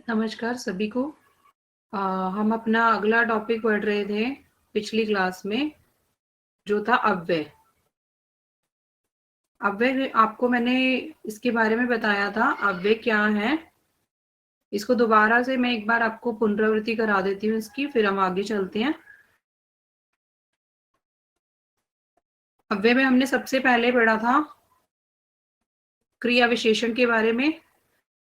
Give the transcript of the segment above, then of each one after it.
नमस्कार सभी को। हम अपना अगला टॉपिक पढ़ रहे थे पिछली क्लास में, जो था अव्यय। अव्यय आपको मैंने इसके बारे में बताया था, अव्यय क्या है। इसको दोबारा से मैं एक बार आपको पुनरावृत्ति करा देती हूँ इसकी, फिर हम आगे चलते हैं। अव्यय में हमने सबसे पहले पढ़ा था क्रिया विशेषण के बारे में।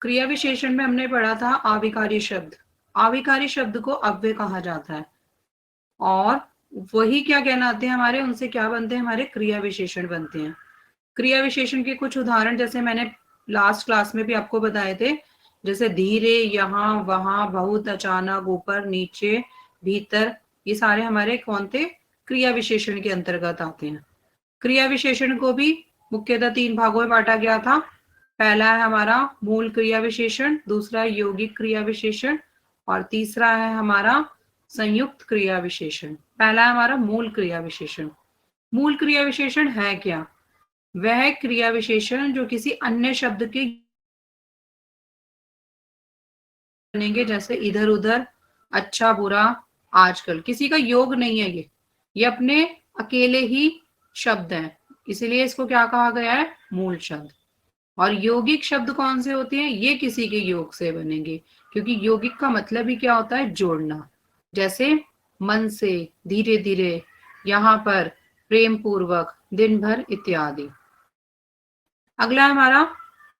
क्रिया विशेषण में हमने पढ़ा था आविकारी शब्द। आविकारी शब्द को अव्यय कहा जाता है, और वही क्या कहलाते हैं हमारे, उनसे क्या बनते हैं, हमारे क्रिया विशेषण बनते हैं। क्रिया विशेषण के कुछ उदाहरण जैसे मैंने लास्ट क्लास में भी आपको बताए थे, जैसे धीरे, यहाँ, वहां, बहुत, अचानक, ऊपर, नीचे, भीतर, ये सारे हमारे कौन थे, क्रिया विशेषण के अंतर्गत आते हैं। क्रिया विशेषण को भी मुख्यतः 3 भागों में बांटा गया था। पहला है हमारा मूल क्रिया विशेषण, दूसरा यौगिक क्रिया विशेषण, और तीसरा है हमारा संयुक्त क्रिया विशेषण। पहला है हमारा मूल क्रिया विशेषण। मूल क्रिया विशेषण है क्या? वह क्रिया विशेषण जो किसी अन्य शब्द के बनेंगे, जैसे इधर उधर, अच्छा बुरा, आजकल, किसी का योग नहीं है ये अपने अकेले ही शब्द हैं, इसीलिए इसको क्या कहा गया है, मूल शब्द। और यौगिक शब्द कौन से होते हैं? ये किसी के योग से बनेंगे, क्योंकि यौगिक का मतलब ही क्या होता है, जोड़ना। जैसे मन से, धीरे धीरे, यहाँ पर, प्रेम पूर्वक, दिन भर, इत्यादि। अगला हमारा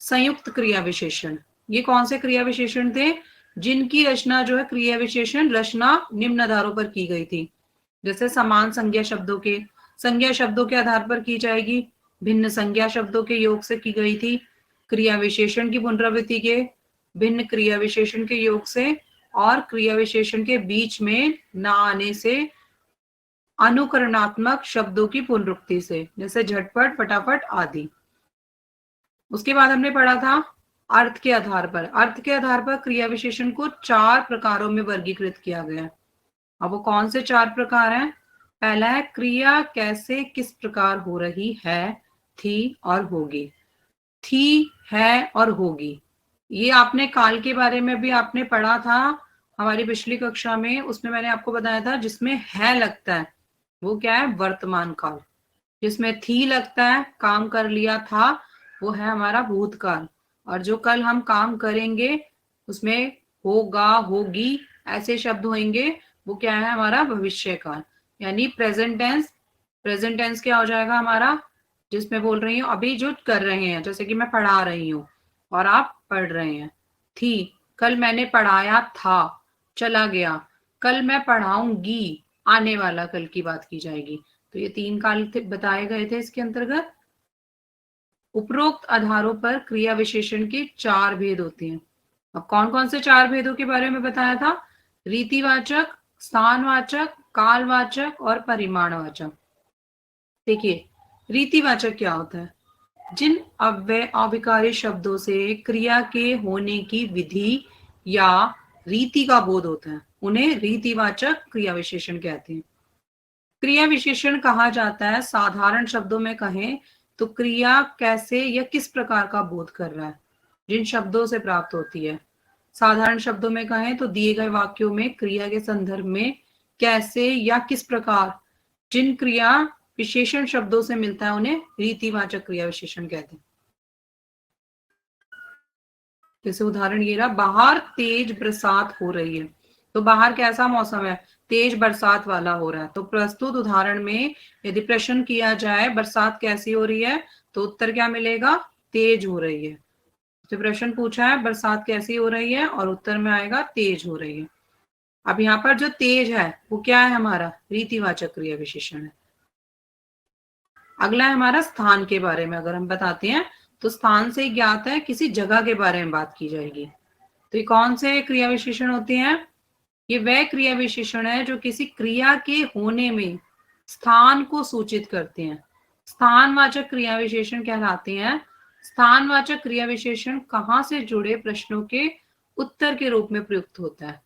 संयुक्त क्रिया विशेषण। ये कौन से क्रिया विशेषण थे? जिनकी रचना जो है, क्रिया विशेषण रचना निम्न आधारों पर की गई थी। जैसे समान संज्ञा शब्दों के, संज्ञा शब्दों के आधार पर की जाएगी, भिन्न संज्ञा शब्दों के योग से की गई थी, क्रिया विशेषण की पुनरावृत्ति के, भिन्न क्रिया विशेषण के योग से, और क्रिया विशेषण के बीच में न आने से अनुकरणात्मक शब्दों की पुनरुक्ति से, जैसे झटपट, फटाफट आदि। उसके बाद हमने पढ़ा था अर्थ के आधार पर। अर्थ के आधार पर क्रिया विशेषण को 4 प्रकारों में वर्गीकृत किया गया। अब वो कौन से 4 प्रकार हैं? पहला है क्रिया कैसे किस प्रकार हो रही है, थी और होगी। थी, है और होगी, ये आपने काल के बारे में भी आपने पढ़ा था हमारी पिछली कक्षा में। उसमें मैंने आपको बताया था जिसमें है लगता है वो क्या है, वर्तमान काल। जिसमें थी लगता है, काम कर लिया था, वो है हमारा भूतकाल। और जो कल हम काम करेंगे उसमें होगा, होगी, ऐसे शब्द होंगे, वो क्या है, हमारा भविष्य काल, यानी प्रेजेंट टेंस। प्रेजेंट टेंस क्या हो जाएगा हमारा, जिसमें बोल रही हूँ अभी जो कर रहे हैं, जैसे कि मैं पढ़ा रही हूँ और आप पढ़ रहे हैं। थी, कल मैंने पढ़ाया था, चला गया। कल मैं पढ़ाऊंगी, आने वाला कल की बात की जाएगी। तो ये 3 काल बताए गए थे इसके अंतर्गत। उपरोक्त आधारों पर क्रिया विशेषण के 4 भेद होते हैं। अब कौन कौन से 4 भेदों के बारे में बताया था? रीतिवाचक, स्थानवाचक, कालवाचक और परिमाणवाचक। देखिए, रीतिवाचक क्या होता है? जिन अव्यय अविकारी शब्दों से क्रिया के होने की विधि या रीति का बोध होता है, उन्हें रीतिवाचक क्रिया विशेषण कहते हैं। क्रिया विशेषण कहा जाता है, साधारण शब्दों में कहें तो क्रिया कैसे या किस प्रकार का बोध कर रहा है, जिन शब्दों से प्राप्त होती है। साधारण शब्दों में कहें तो दिए गए वाक्यों में क्रिया के संदर्भ में कैसे या किस प्रकार जिन क्रिया विशेषण शब्दों से मिलता है, उन्हें रीतिवाचक क्रिया विशेषण कहते हैं। जैसे उदाहरण ये रहा, बाहर तेज बरसात हो रही है। तो बाहर कैसा मौसम है, तेज बरसात वाला हो रहा है। तो प्रस्तुत उदाहरण में यदि प्रश्न किया जाए बरसात कैसी हो रही है, तो उत्तर क्या मिलेगा, तेज हो रही है। तो प्रश्न पूछा है बरसात कैसी हो रही है, और उत्तर में आएगा तेज हो रही है। अब यहाँ पर जो तेज है वो क्या है, हमारा रीतिवाचक क्रिया विशेषण है। अगला है हमारा स्थान के बारे में अगर हम बताते हैं, तो स्थान से ज्ञात है किसी जगह के बारे में बात की जाएगी। तो ये कौन से क्रिया विशेषण होते हैं? ये वह क्रिया विशेषण है जो किसी क्रिया के होने में स्थान को सूचित करते हैं। स्थानवाचक क्रिया विशेषण कहलाते हैं। स्थानवाचक क्रिया विशेषण कहाँ से जुड़े प्रश्नों के उत्तर के रूप में प्रयुक्त होता है।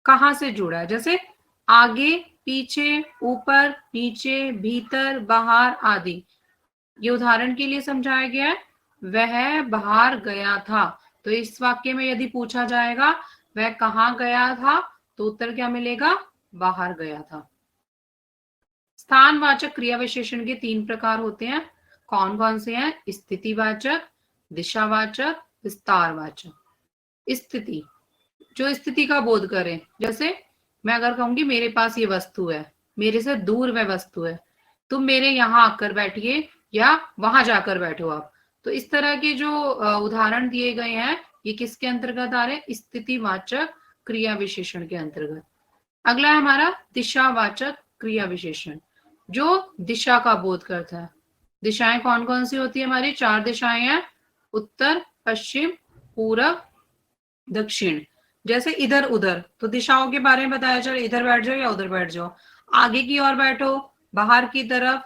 कहाँ से जुड़ा है, जैसे आगे, पीछे, ऊपर, नीचे, भीतर, बाहर आदि। ये उदाहरण के लिए समझाया गया है। वह बाहर गया था, तो इस वाक्य में यदि पूछा जाएगा वह कहाँ गया था, तो उत्तर क्या मिलेगा, बाहर गया था। स्थानवाचक क्रिया विशेषण के 3 प्रकार होते हैं। कौन कौन से हैं? स्थितिवाचक, दिशावाचक, विस्तारवाचक। स्थिति, जो स्थिति का बोध करे, जैसे मैं अगर कहूंगी मेरे पास ये वस्तु है, मेरे से दूर वह वस्तु है, तुम मेरे यहाँ आकर बैठिए या वहां जाकर बैठो आप। तो इस तरह के जो उदाहरण दिए गए हैं, ये किसके अंतर्गत आ रहे हैं? स्थितिवाचक क्रिया विशेषण के अंतर्गत। अगला है हमारा दिशावाचक क्रिया विशेषण, जो दिशा का बोध करता है। दिशाएं कौन कौन सी होती है? हमारी 4 दिशाएं हैं, उत्तर, पश्चिम, पूरब, दक्षिण। जैसे इधर उधर, तो दिशाओं के बारे में बताया, चलो इधर बैठ जाओ या उधर बैठ जाओ, आगे की ओर बैठो, बाहर की तरफ,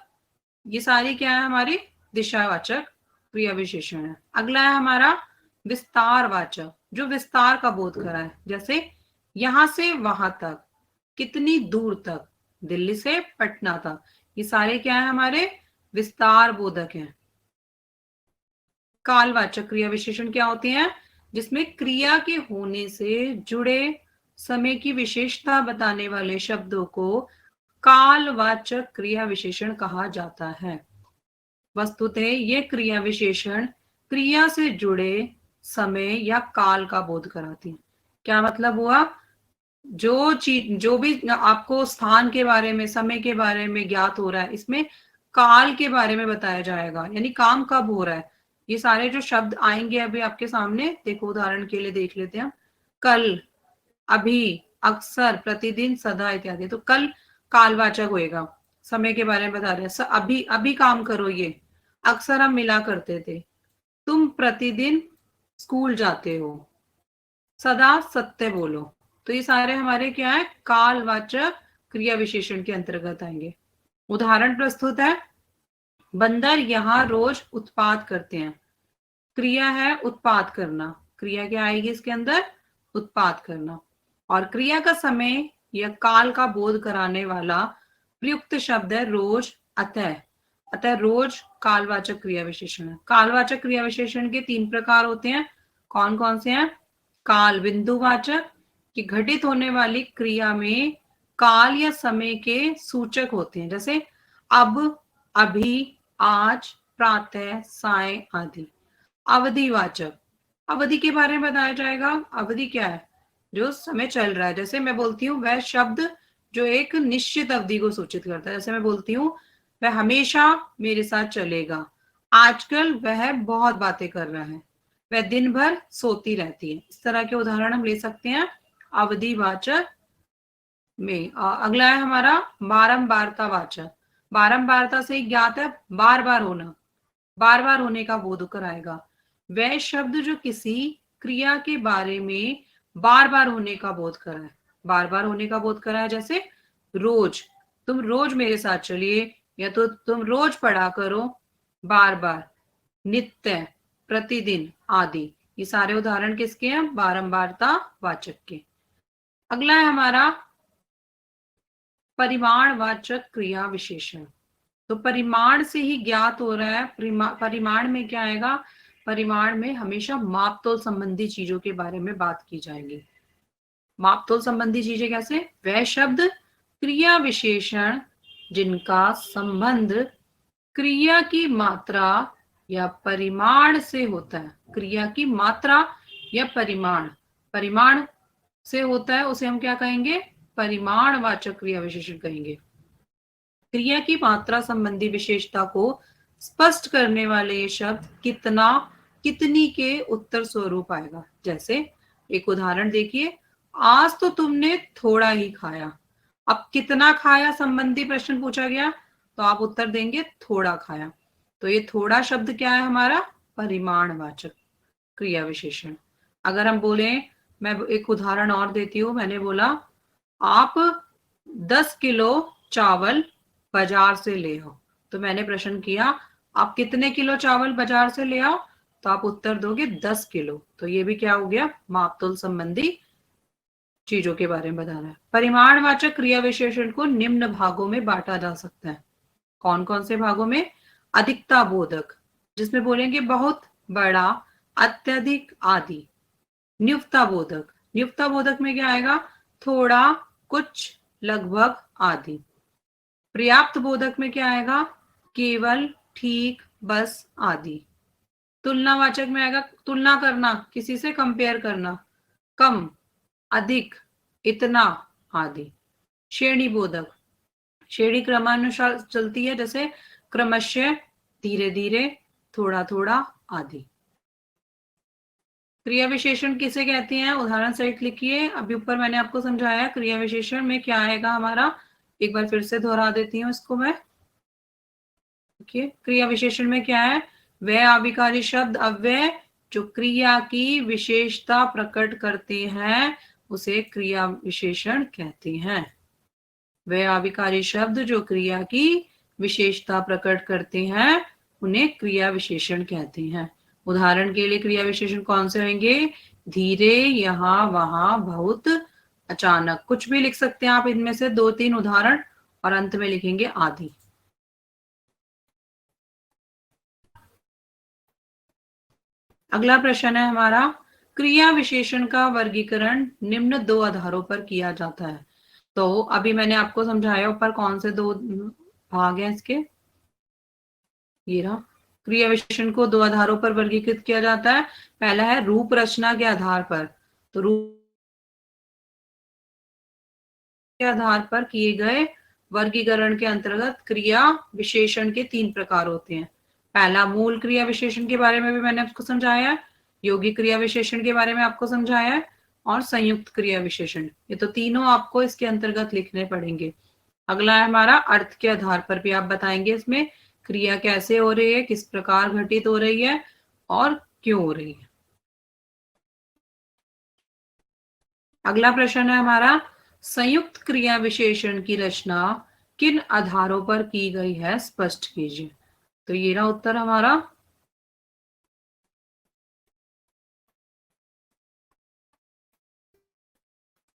ये सारी क्या है? हमारी दिशावाचक क्रिया विशेषण है। अगला है हमारा विस्तारवाचक, जो विस्तार का बोध करा है, जैसे यहां से वहां तक, कितनी दूर तक, दिल्ली से पटना तक, ये सारे क्या है? हमारे विस्तार बोधक हैं। कालवाचक क्रिया विशेषण क्या होते हैं? जिसमें क्रिया के होने से जुड़े समय की विशेषता बताने वाले शब्दों को कालवाचक क्रिया विशेषण कहा जाता है। वस्तुतः ये क्रिया विशेषण क्रिया से जुड़े समय या काल का बोध कराती है। क्या मतलब हुआ? जो चीज, जो भी आपको स्थान के बारे में, समय के बारे में ज्ञात हो रहा है, इसमें काल के बारे में बताया जाएगा, यानी काम कब हो रहा है। ये सारे जो शब्द आएंगे अभी आपके सामने, देखो उदाहरण के लिए देख लेते हैं। कल, अभी, अक्सर, प्रतिदिन, सदा इत्यादि। तो कल कालवाचक होएगा, समय के बारे में बता रहे हैं। अभी अभी काम करो, ये अक्सर हम मिला करते थे। तुम प्रतिदिन स्कूल जाते हो, सदा सत्य बोलो। तो ये सारे हमारे क्या है? कालवाचक क्रिया विशेषण के अंतर्गत आएंगे। उदाहरण प्रस्तुत है, बंदर यहाँ रोज उत्पात करते हैं। क्रिया है उत्पात करना, क्रिया क्या आएगी इसके अंदर? उत्पात करना। और क्रिया का समय या काल का बोध कराने वाला प्रयुक्त शब्द है रोज, अतः। अतः रोज कालवाचक क्रिया विशेषण है। कालवाचक क्रिया विशेषण के 3 प्रकार होते हैं। कौन कौन से हैं? काल बिंदुवाचक, कि घटित होने वाली क्रिया में काल या समय के सूचक होते हैं, जैसे अब, अभी, आज, प्रातः, साय आदि। अवधिवाचक, अवधि के बारे में बताया जाएगा। अवधि क्या है? जो समय चल रहा है। जैसे मैं बोलती हूँ वह शब्द जो एक निश्चित अवधि को सूचित करता है, जैसे मैं बोलती हूँ वह हमेशा मेरे साथ चलेगा, आजकल वह बहुत बातें कर रहा है, वह दिन भर सोती रहती है। इस तरह के उदाहरण हम ले सकते हैं अवधिवाचक में। अगला है हमारा बारंबारता वाचक। बारंबारता से ज्ञात है बार बार होना, बार बार होने का बोध कराएगा। वह शब्द जो किसी क्रिया के बारे में बार बार होने का बोध कराए, बार बार होने का बोध कराए, जैसे रोज, तुम रोज मेरे साथ चलिए, या तो तुम रोज पढ़ा करो, बार बार, नित्य, प्रतिदिन आदि। ये सारे उदाहरण किसके हैं? बारंबारता वाचक के। अगला है हमारा परिमाणवाचक क्रिया विशेषण। तो परिमाण से ही ज्ञात हो रहा है। परिमाण में क्या आएगा? परिमाण में हमेशा मापतोल संबंधी चीजों के बारे में बात की जाएगी। मापतोल संबंधी चीजें कैसे? वह शब्द, क्रिया विशेषण जिनका संबंध क्रिया की मात्रा या परिमाण से होता है। क्रिया की मात्रा या परिमाण, परिमाण से होता है, उसे हम क्या कहेंगे? परिमाणवाचक क्रिया विशेषण कहेंगे। क्रिया की मात्रा संबंधी विशेषता को स्पष्ट करने वाले ये शब्द कितना, कितनी के उत्तर स्वरूप आएगा। जैसे एक उदाहरण देखिए, आज तो तुमने थोड़ा ही खाया। अब कितना खाया संबंधी प्रश्न पूछा गया, तो आप उत्तर देंगे थोड़ा खाया। तो ये थोड़ा शब्द क्या है? हमारा परिमाणवाचक क्रिया विशेषण। अगर हम बोले, मैं एक उदाहरण और देती हूँ, मैंने बोला आप 10 किलो चावल बाजार से ले आओ। तो मैंने प्रश्न किया आप कितने किलो चावल बाजार से ले आओ, तो आप उत्तर दोगे 10 किलो। तो ये भी क्या हो गया? मापतोल संबंधी चीजों के बारे में बताना है। परिमाणवाचक क्रिया विशेषण को निम्न भागों में बांटा जा सकता है। कौन कौन से भागों में? अधिकता बोधक, जिसमें बोलेंगे बहुत, बड़ा, अत्यधिक आदि। न्यूनता बोधक, नियुक्ता बोधक में क्या आएगा? थोड़ा, कुछ, लगभग, आदि। पर्याप्त बोधक में क्या आएगा? केवल, ठीक, बस, आदि। तुलनावाचक में आएगा तुलना करना, किसी से कंपेयर करना, कम, अधिक, इतना, आदि। श्रेणी बोधक, श्रेणी क्रमानुसार चलती है, जैसे क्रमशः, धीरे धीरे, थोड़ा थोड़ा, आदि। क्रिया विशेषण किसे कहते हैं? उदाहरण सहित लिखिए। अभी ऊपर मैंने आपको समझाया क्रिया विशेषण में क्या आएगा हमारा, एक बार फिर से दोहरा देती हूँ इसको मैं। देखिए, क्रिया विशेषण में क्या है? वह अभिकारी शब्द अव्यय जो क्रिया की विशेषता प्रकट करते हैं उसे क्रिया विशेषण कहते हैं। वह अभिकारी शब्द जो क्रिया की विशेषता प्रकट करते हैं उन्हें क्रिया विशेषण कहते हैं। उदाहरण के लिए क्रिया विशेषण कौन से होंगे? धीरे, यहाँ, वहां, बहुत, अचानक। कुछ भी लिख सकते हैं आप इनमें से 2-3 उदाहरण, और अंत में लिखेंगे आदि। अगला प्रश्न है हमारा, क्रिया विशेषण का वर्गीकरण निम्न 2 आधारों पर किया जाता है। तो अभी मैंने आपको समझाया ऊपर कौन से 2 भाग हैं इसके। ये रहा, क्रिया विशेषण को 2 आधारों पर वर्गीकृत किया जाता है। पहला है रूप रचना के आधार पर। तो रूप के आधार पर किए गए वर्गीकरण के अंतर्गत क्रिया विशेषण के 3 प्रकार होते हैं। पहला, मूल क्रिया विशेषण के बारे में भी मैंने आपको समझाया है, यौगिक क्रिया विशेषण के बारे में आपको समझाया है, और संयुक्त क्रिया विशेषण। ये तो तीनों आपको इसके अंतर्गत लिखने पड़ेंगे। अगला है हमारा अर्थ के आधार पर भी आप बताएंगे इसमें क्रिया कैसे हो रही है, किस प्रकार घटित हो रही है और क्यों हो रही है। अगला प्रश्न है हमारा, संयुक्त क्रिया विशेषण की रचना किन आधारों पर की गई है, स्पष्ट कीजिए। तो ये रहा उत्तर हमारा।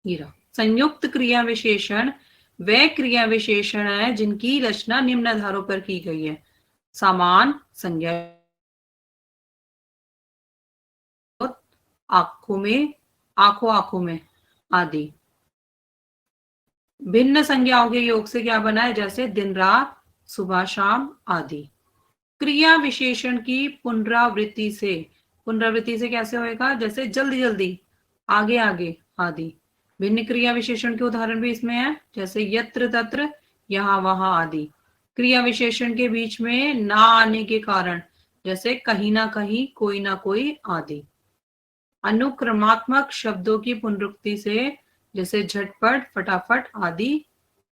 ये रहा, संयुक्त क्रिया विशेषण वे क्रिया विशेषण है जिनकी रचना निम्न आधारों पर की गई है। समान, संज्ञा, आंखों में, आंखों आंखों में, आदि। भिन्न संज्ञाओं के योग से क्या बना है, जैसे दिन रात, सुबह शाम, आदि। क्रिया विशेषण की पुनरावृत्ति से, पुनरावृत्ति से कैसे होएगा, जैसे जल्दी जल्दी, आगे आगे, आदि। भिन्न क्रिया विशेषण के उदाहरण भी इसमें है, जैसे यत्र तत्र, यहाँ वहां, आदि। क्रिया विशेषण के बीच में ना आने के कारण, जैसे कहीं ना कहीं, कोई ना कोई, आदि। अनुक्रमात्मक शब्दों की पुनरुक्ति से, जैसे झटपट, फटाफट, आदि।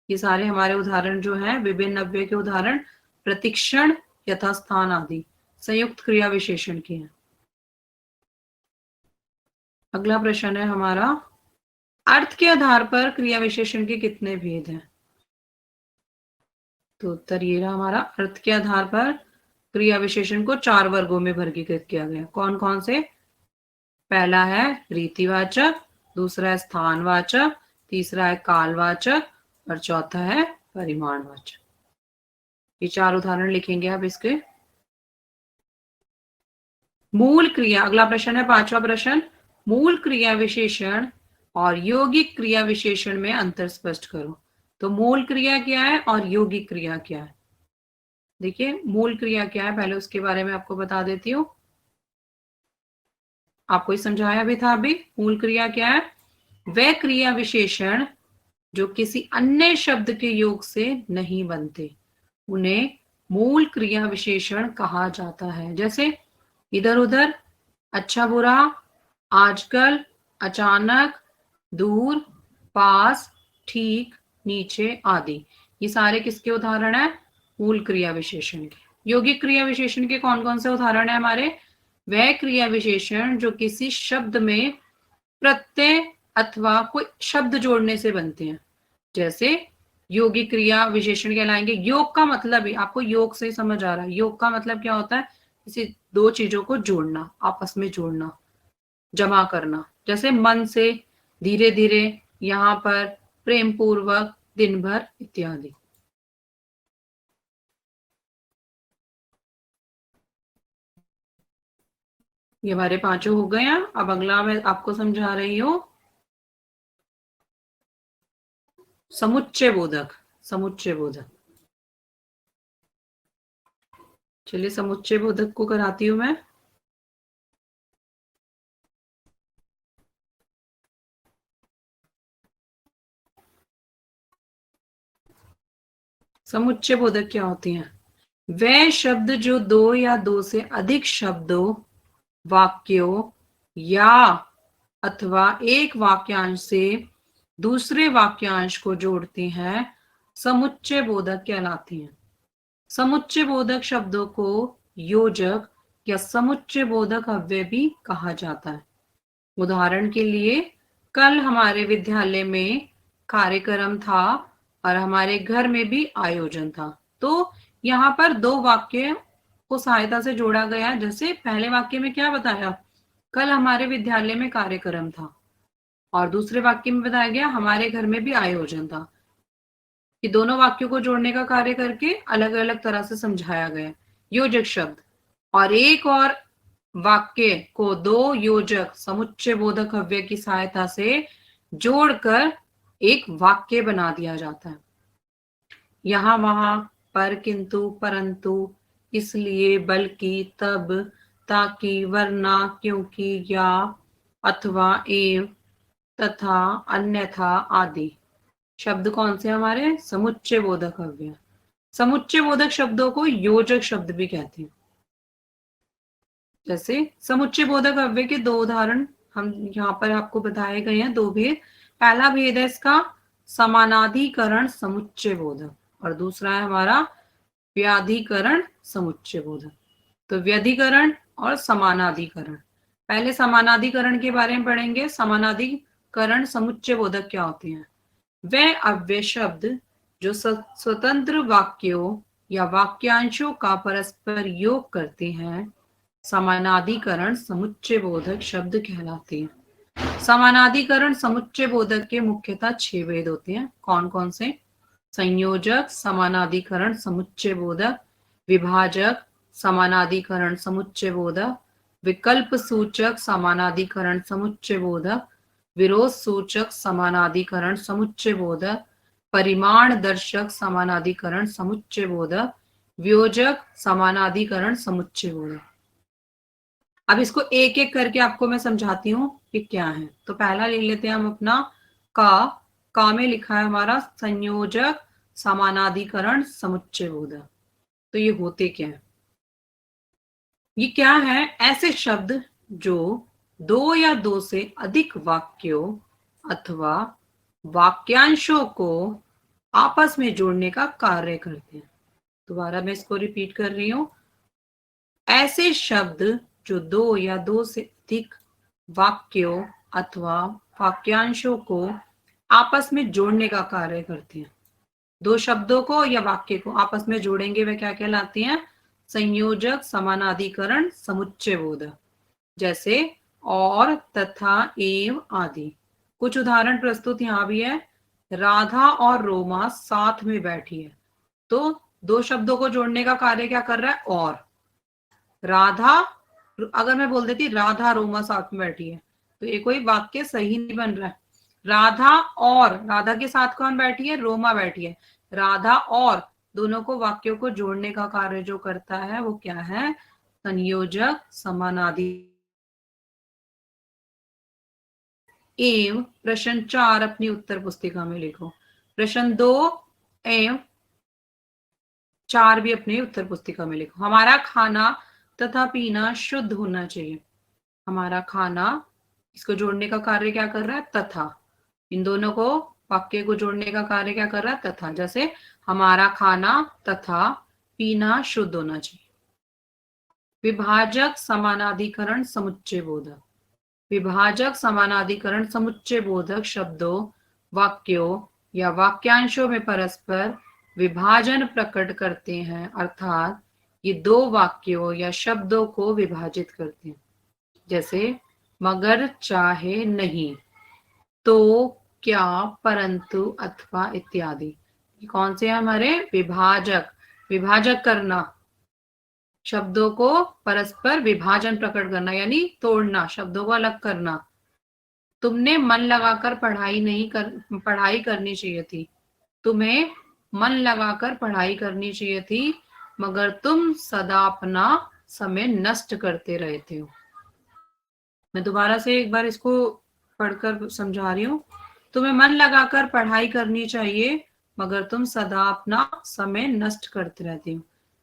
ये सारे हमारे उदाहरण जो हैं विभिन्न अव्यय के उदाहरण प्रतिक्षण, यथास्थान, आदि संयुक्त क्रिया विशेषण के हैं। अगला प्रश्न है हमारा, अर्थ के आधार पर क्रिया विशेषण के कितने भेद हैं? तो उत्तर ये रहा हमारा, अर्थ के आधार पर क्रिया विशेषण को 4 वर्गों में वर्गीकृत किया गया। कौन कौन से? पहला है रीतिवाचक, दूसरा है स्थानवाचक, तीसरा है कालवाचक और चौथा है परिमाणवाचक। ये 4 उदाहरण लिखेंगे आप इसके। मूल क्रिया, अगला प्रश्न है 5वां प्रश्न, मूल क्रिया विशेषण और यौगिक क्रिया विशेषण में अंतर स्पष्ट करो। तो मूल क्रिया क्या है और यौगिक क्रिया क्या है? देखिए, मूल क्रिया क्या है पहले उसके बारे में आपको बता देती हूँ। आपको ही समझाया भी था अभी। मूल क्रिया क्या है? वह क्रिया विशेषण जो किसी अन्य शब्द के योग से नहीं बनते उन्हें मूल क्रिया विशेषण कहा जाता है। जैसे इधर उधर, अच्छा बुरा, आजकल, अचानक, दूर, पास, ठीक, नीचे, आदि। ये सारे किसके उदाहरण है? मूल क्रिया विशेषण के। यौगिक क्रिया विशेषण के कौन कौन से उदाहरण है हमारे? वह क्रिया विशेषण जो किसी शब्द में प्रत्यय अथवा कोई शब्द जोड़ने से बनते हैं, जैसे यौगिक क्रिया विशेषण कहलाएंगे। योग का मतलब ही आपको योग से समझ आ रहा है, योग का मतलब क्या होता है? किसी 2 चीजों को जोड़ना, आपस में जोड़ना, जमा करना। जैसे मन से, धीरे धीरे, यहाँ पर, प्रेम पूर्वक, दिन भर, इत्यादि। ये हमारे 5 हो गए हैं। अब अगला मैं आपको समझा रही हूँ समुच्चय बोधक, समुच्चय बोधक। चलिए समुच्चय बोधक को कराती हूं मैं। समुच्चय बोधक क्या होती हैं? वे शब्द जो दो या दो से अधिक शब्दों, वाक्यों या अथवा एक वाक्यांश से दूसरे वाक्यांश को जोड़ती हैं, समुच्चय बोधक कहलाती हैं। समुच्चय बोधक शब्दों को योजक या समुच्चय बोधक अव्यय भी कहा जाता है। उदाहरण के लिए, कल हमारे विद्यालय में कार्यक्रम था और हमारे घर में भी आयोजन था। तो यहाँ पर दो वाक्य को सहायता से जोड़ा गया है। जैसे पहले वाक्य में क्या बताया, कल हमारे विद्यालय में कार्यक्रम था, और दूसरे वाक्य में बताया गया हमारे घर में भी आयोजन था। कि दोनों वाक्यों को जोड़ने का कार्य करके अलग अलग तरह से समझाया गया योजक शब्द। और एक और वाक्य को दो योजक समुच्चय बोधक अव्यय की सहायता से जोड़कर एक वाक्य बना दिया जाता है। यहाँ वहां, पर, किंतु, परंतु, इसलिए, बल्कि, तब, ताकि, वरना, क्योंकि, या, अथवा, एवं, तथा, अन्यथा आदि शब्द कौन से हमारे? समुच्चय बोधक अव्यय। समुच्चय बोधक शब्दों को योजक शब्द भी कहते हैं। जैसे समुच्चय बोधक अव्यय के दो उदाहरण हम यहाँ पर आपको बताए गए हैं, दो भेद। पहला भेद है इसका समानाधिकरण समुच्चय बोधक, और दूसरा है हमारा व्याधिकरण समुच्चय बोधक। तो व्यधिकरण और समानाधिकरण। पहले समानाधिकरण के बारे में पढ़ेंगे। समानाधिकरण समुच्चय बोधक क्या होते हैं? वे अव्यय शब्द जो स्वतंत्र वाक्यों या वाक्यांशों का परस्पर योग करते हैं, समानाधिकरण समुच्चय बोधक शब्द कहलाते हैं। समानाधिकरण समुच्चय बोधक के मुख्यतः 6 भेद होते हैं। कौन कौन से? संयोजक समानाधिकरण समुच्चय बोधक, विभाजक समानाधिकरण समुच्चय बोधक, विकल्प सूचक समानाधिकरण समुच्चय बोधक, विरोध सूचक समानाधिकरण समुच्चय बोधक, परिमाण दर्शक समानाधिकरण समुच्चय बोधक, वियोजक समानाधिकरण समुच्चय बोधक। अब इसको एक एक करके आपको मैं समझाती हूँ कि क्या है। तो पहला ले लेते हैं हम अपना का में लिखा है हमारा संयोजक समानाधिकरण समुच्चय बोधक। तो ये होते क्या है? ये क्या है? ऐसे शब्द जो दो या दो से अधिक वाक्यों अथवा वाक्यांशों को आपस में जोड़ने का कार्य करते हैं। दोबारा मैं इसको रिपीट कर रही हूं। ऐसे शब्द जो दो या दो से अधिक वाक्यों अथवा वाक्यांशों को आपस में जोड़ने का कार्य करते हैं। दो शब्दों को या वाक्य को आपस में जोड़ेंगे वे क्या कहलाते हैं? संयोजक समानाधिकरण समुच्चय बोधक। जैसे और, तथा, एवं आदि। कुछ उदाहरण प्रस्तुत यहाँ भी है। राधा और रोमा साथ में बैठी है। तो दो शब्दों को जोड़ने का कार्य क्या कर रहा है? और। राधा, अगर मैं बोल देती राधा रोमा साथ में बैठी है, तो ये कोई वाक्य सही नहीं बन रहा है। राधा और, राधा के साथ कौन बैठी है? रोमा बैठी है। राधा और, दोनों को वाक्यों को जोड़ने का कार्य जो करता है वो क्या है? संयोजक समानाधि। एवं प्रश्न 4 अपनी उत्तर पुस्तिका में लिखो। प्रश्न 2 एवं 4 भी अपनी उत्तर पुस्तिका में लिखो। हमारा खाना तथा पीना शुद्ध होना चाहिए। हमारा खाना, इसको जोड़ने का कार्य क्या कर रहा है? तथा। इन दोनों को, वाक्य को जोड़ने का कार्य क्या कर रहा है? तथा। जैसे हमारा खाना तथा पीना शुद्ध होना चाहिए। विभाजक समानाधिकरण समुच्चय बोधक। विभाजक समानाधिकरण समुच्चय बोधक शब्दों, वाक्यों या वाक्यांशों में परस्पर विभाजन प्रकट करते हैं, अर्थात ये दो वाक्यों या शब्दों को विभाजित करते हैं। जैसे मगर, चाहे, नहीं, तो, क्या, परंतु, अथवा इत्यादि। ये कौन से हैं हमारे? विभाजक। विभाजक करना, शब्दों को परस्पर विभाजन प्रकट करना, यानी तोड़ना, शब्दों को अलग करना। तुमने मन लगाकर पढ़ाई करनी चाहिए थी। तुम्हें मन लगाकर पढ़ाई करनी चाहिए थी, मगर तुम सदा अपना समय नष्ट करते रहते हो। मैं दोबारा से एक बार इसको पढ़कर समझा रही हूँ। तुम्हें मन लगाकर पढ़ाई करनी चाहिए, मगर तुम सदा अपना समय नष्ट करते रहते हो।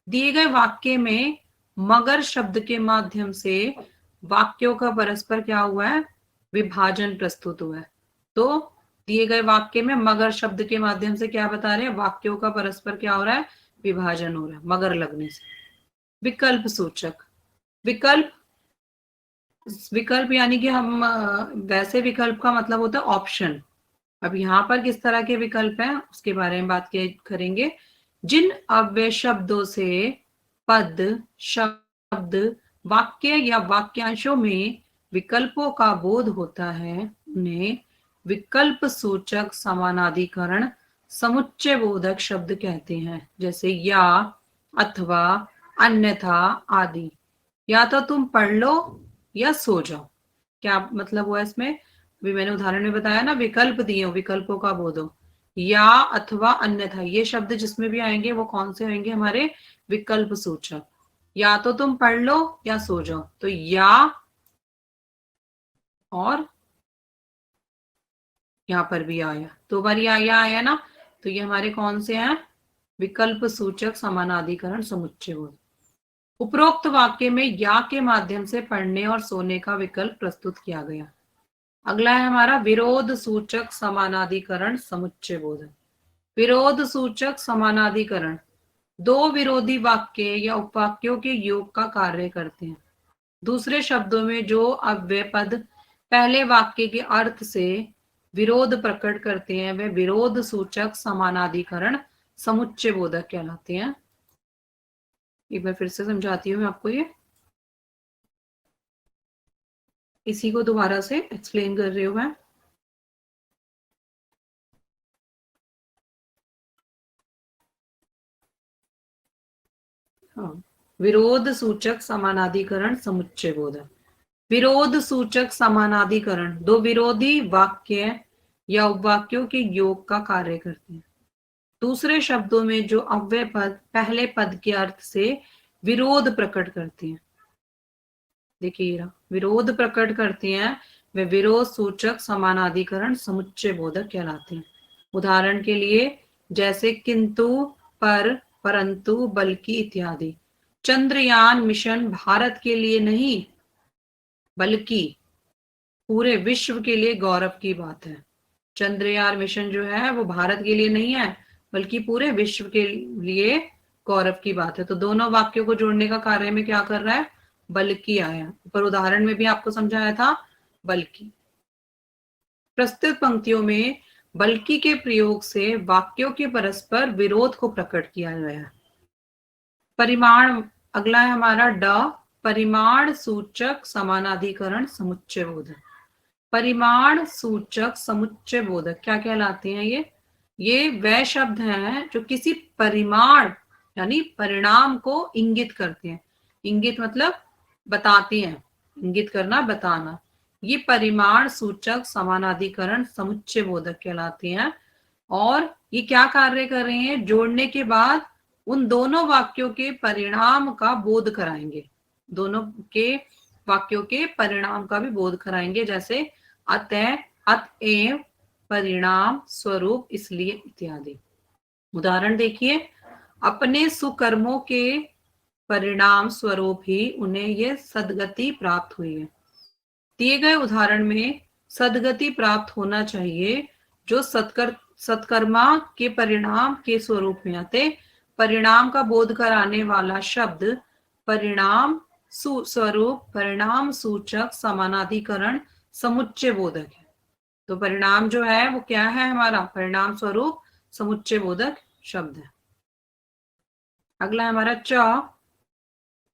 दिए गए वाक्य में मगर शब्द के माध्यम से वाक्यों का परस्पर क्या हुआ है, विभाजन प्रस्तुत हुआ है। तो दिए गए वाक्य में मगर शब्द के माध्यम से क्या बता रहे हैं, वाक्यों का परस्पर क्या हो रहा है, विभाजन हो रहा है मगर लगने से। विकल्प सूचक, विकल्प विकल्प यानी कि हम वैसे विकल्प का मतलब होता है ऑप्शन। अब यहाँ पर किस तरह के विकल्प हैं उसके बारे में बात करेंगे। जिन अव्यय शब्दों से पद, शब्द, वाक्य या वाक्यांशों में विकल्पों का बोध होता है उन्हें विकल्प सूचक समानाधिकरण समुच्चय बोधक शब्द कहते हैं। जैसे या, अथवा, अन्यथा आदि। या तो तुम पढ़ लो या सो जाओ। क्या मतलब हुआ इसमें, भी मैंने उदाहरण में बताया ना, विकल्प दिए हो, विकल्पों का बोध हो। या, अथवा, अन्यथा, ये शब्द जिसमें भी आएंगे वो कौन से होंगे, हमारे विकल्प सूचक। या तो तुम पढ़ लो या सो जाओ, तो या और यहाँ पर भी आया, दो बार या आया ना, तो ये हमारे कौन से हैं, विकल्प सूचक समानाधिकरण समुच्चय बोध। उपरोक्त वाक्य में या के माध्यम से पढ़ने और सोने का विकल्प प्रस्तुत किया गया। अगला है हमारा विरोध सूचक समानाधिकरण समुच्चय बोध। विरोध सूचक समानाधिकरण दो विरोधी वाक्य या उपवाक्यों के योग का कार्य करते हैं। दूसरे शब्दों में जो अव्यय पद पहले वाक्य के अर्थ से विरोध प्रकट करते हैं वे विरोध सूचक समानाधिकरण समुच्चय बोधक कहलाते हैं। एक बार फिर से समझाती हूँ मैं आपको, ये इसी को दोबारा से एक्सप्लेन कर रही हूँ मैं। हाँ, विरोध सूचक समानाधिकरण समुच्चय बोधक। विरोध सूचक समानाधिकरण दो विरोधी वाक्य या उपवाक्यों के योग का कार्य करते हैं। दूसरे शब्दों में जो अव्यय पद पहले पद के अर्थ से विरोध प्रकट करते हैं, देखिए विरोध प्रकट करते हैं, वे विरोध सूचक समानाधिकरण समुच्चय बोधक कहलाते हैं। उदाहरण के लिए जैसे किंतु, पर, परंतु, बल्कि इत्यादि। चंद्रयान मिशन भारत के लिए नहीं बल्कि पूरे विश्व के लिए गौरव की बात है। चंद्रयान मिशन जो है वो भारत के लिए नहीं है बल्कि पूरे विश्व के लिए गौरव की बात है। तो दोनों वाक्यों को जोड़ने का कार्य में क्या कर रहा है, बल्कि आया। ऊपर उदाहरण में भी आपको समझाया था बल्कि। प्रस्तुत पंक्तियों में बल्कि के प्रयोग से वाक्यों के परस्पर विरोध को प्रकट किया गया है। परिमाण, अगला है हमारा ड, परिमाण सूचक समानाधिकरण समुच्चय बोधक। परिमाण सूचक समुच्चय बोधक क्या कहलाते हैं, ये वह शब्द हैं जो किसी परिमाण यानी परिणाम को इंगित करते हैं। इंगित मतलब बताते हैं, इंगित करना, बताना। ये परिमाण सूचक समानाधिकरण समुच्चय बोधक कहलाते हैं। और ये क्या कार्य कर रहे हैं, जोड़ने के बाद उन दोनों वाक्यों के परिणाम का बोध कराएंगे, दोनों के वाक्यों के परिणाम का भी बोध कराएंगे। जैसे अतः, अतएव, परिणाम, स्वरूप, इसलिए इत्यादि। उदाहरण देखिए, अपने सुकर्मों के परिणाम स्वरूप ही उन्हें ये सदगति प्राप्त हुई है। दिए गए उदाहरण में सदगति प्राप्त होना चाहिए जो सत्कर्मा के परिणाम के स्वरूप में आते। परिणाम का बोध कराने वाला शब्द परिणाम स्वरूप परिणाम सूचक समानाधिकरण समुच्चय बोधक है। तो परिणाम जो है वो क्या है, हमारा परिणाम स्वरूप समुच्चय बोधक शब्द है। अगला है हमारा च,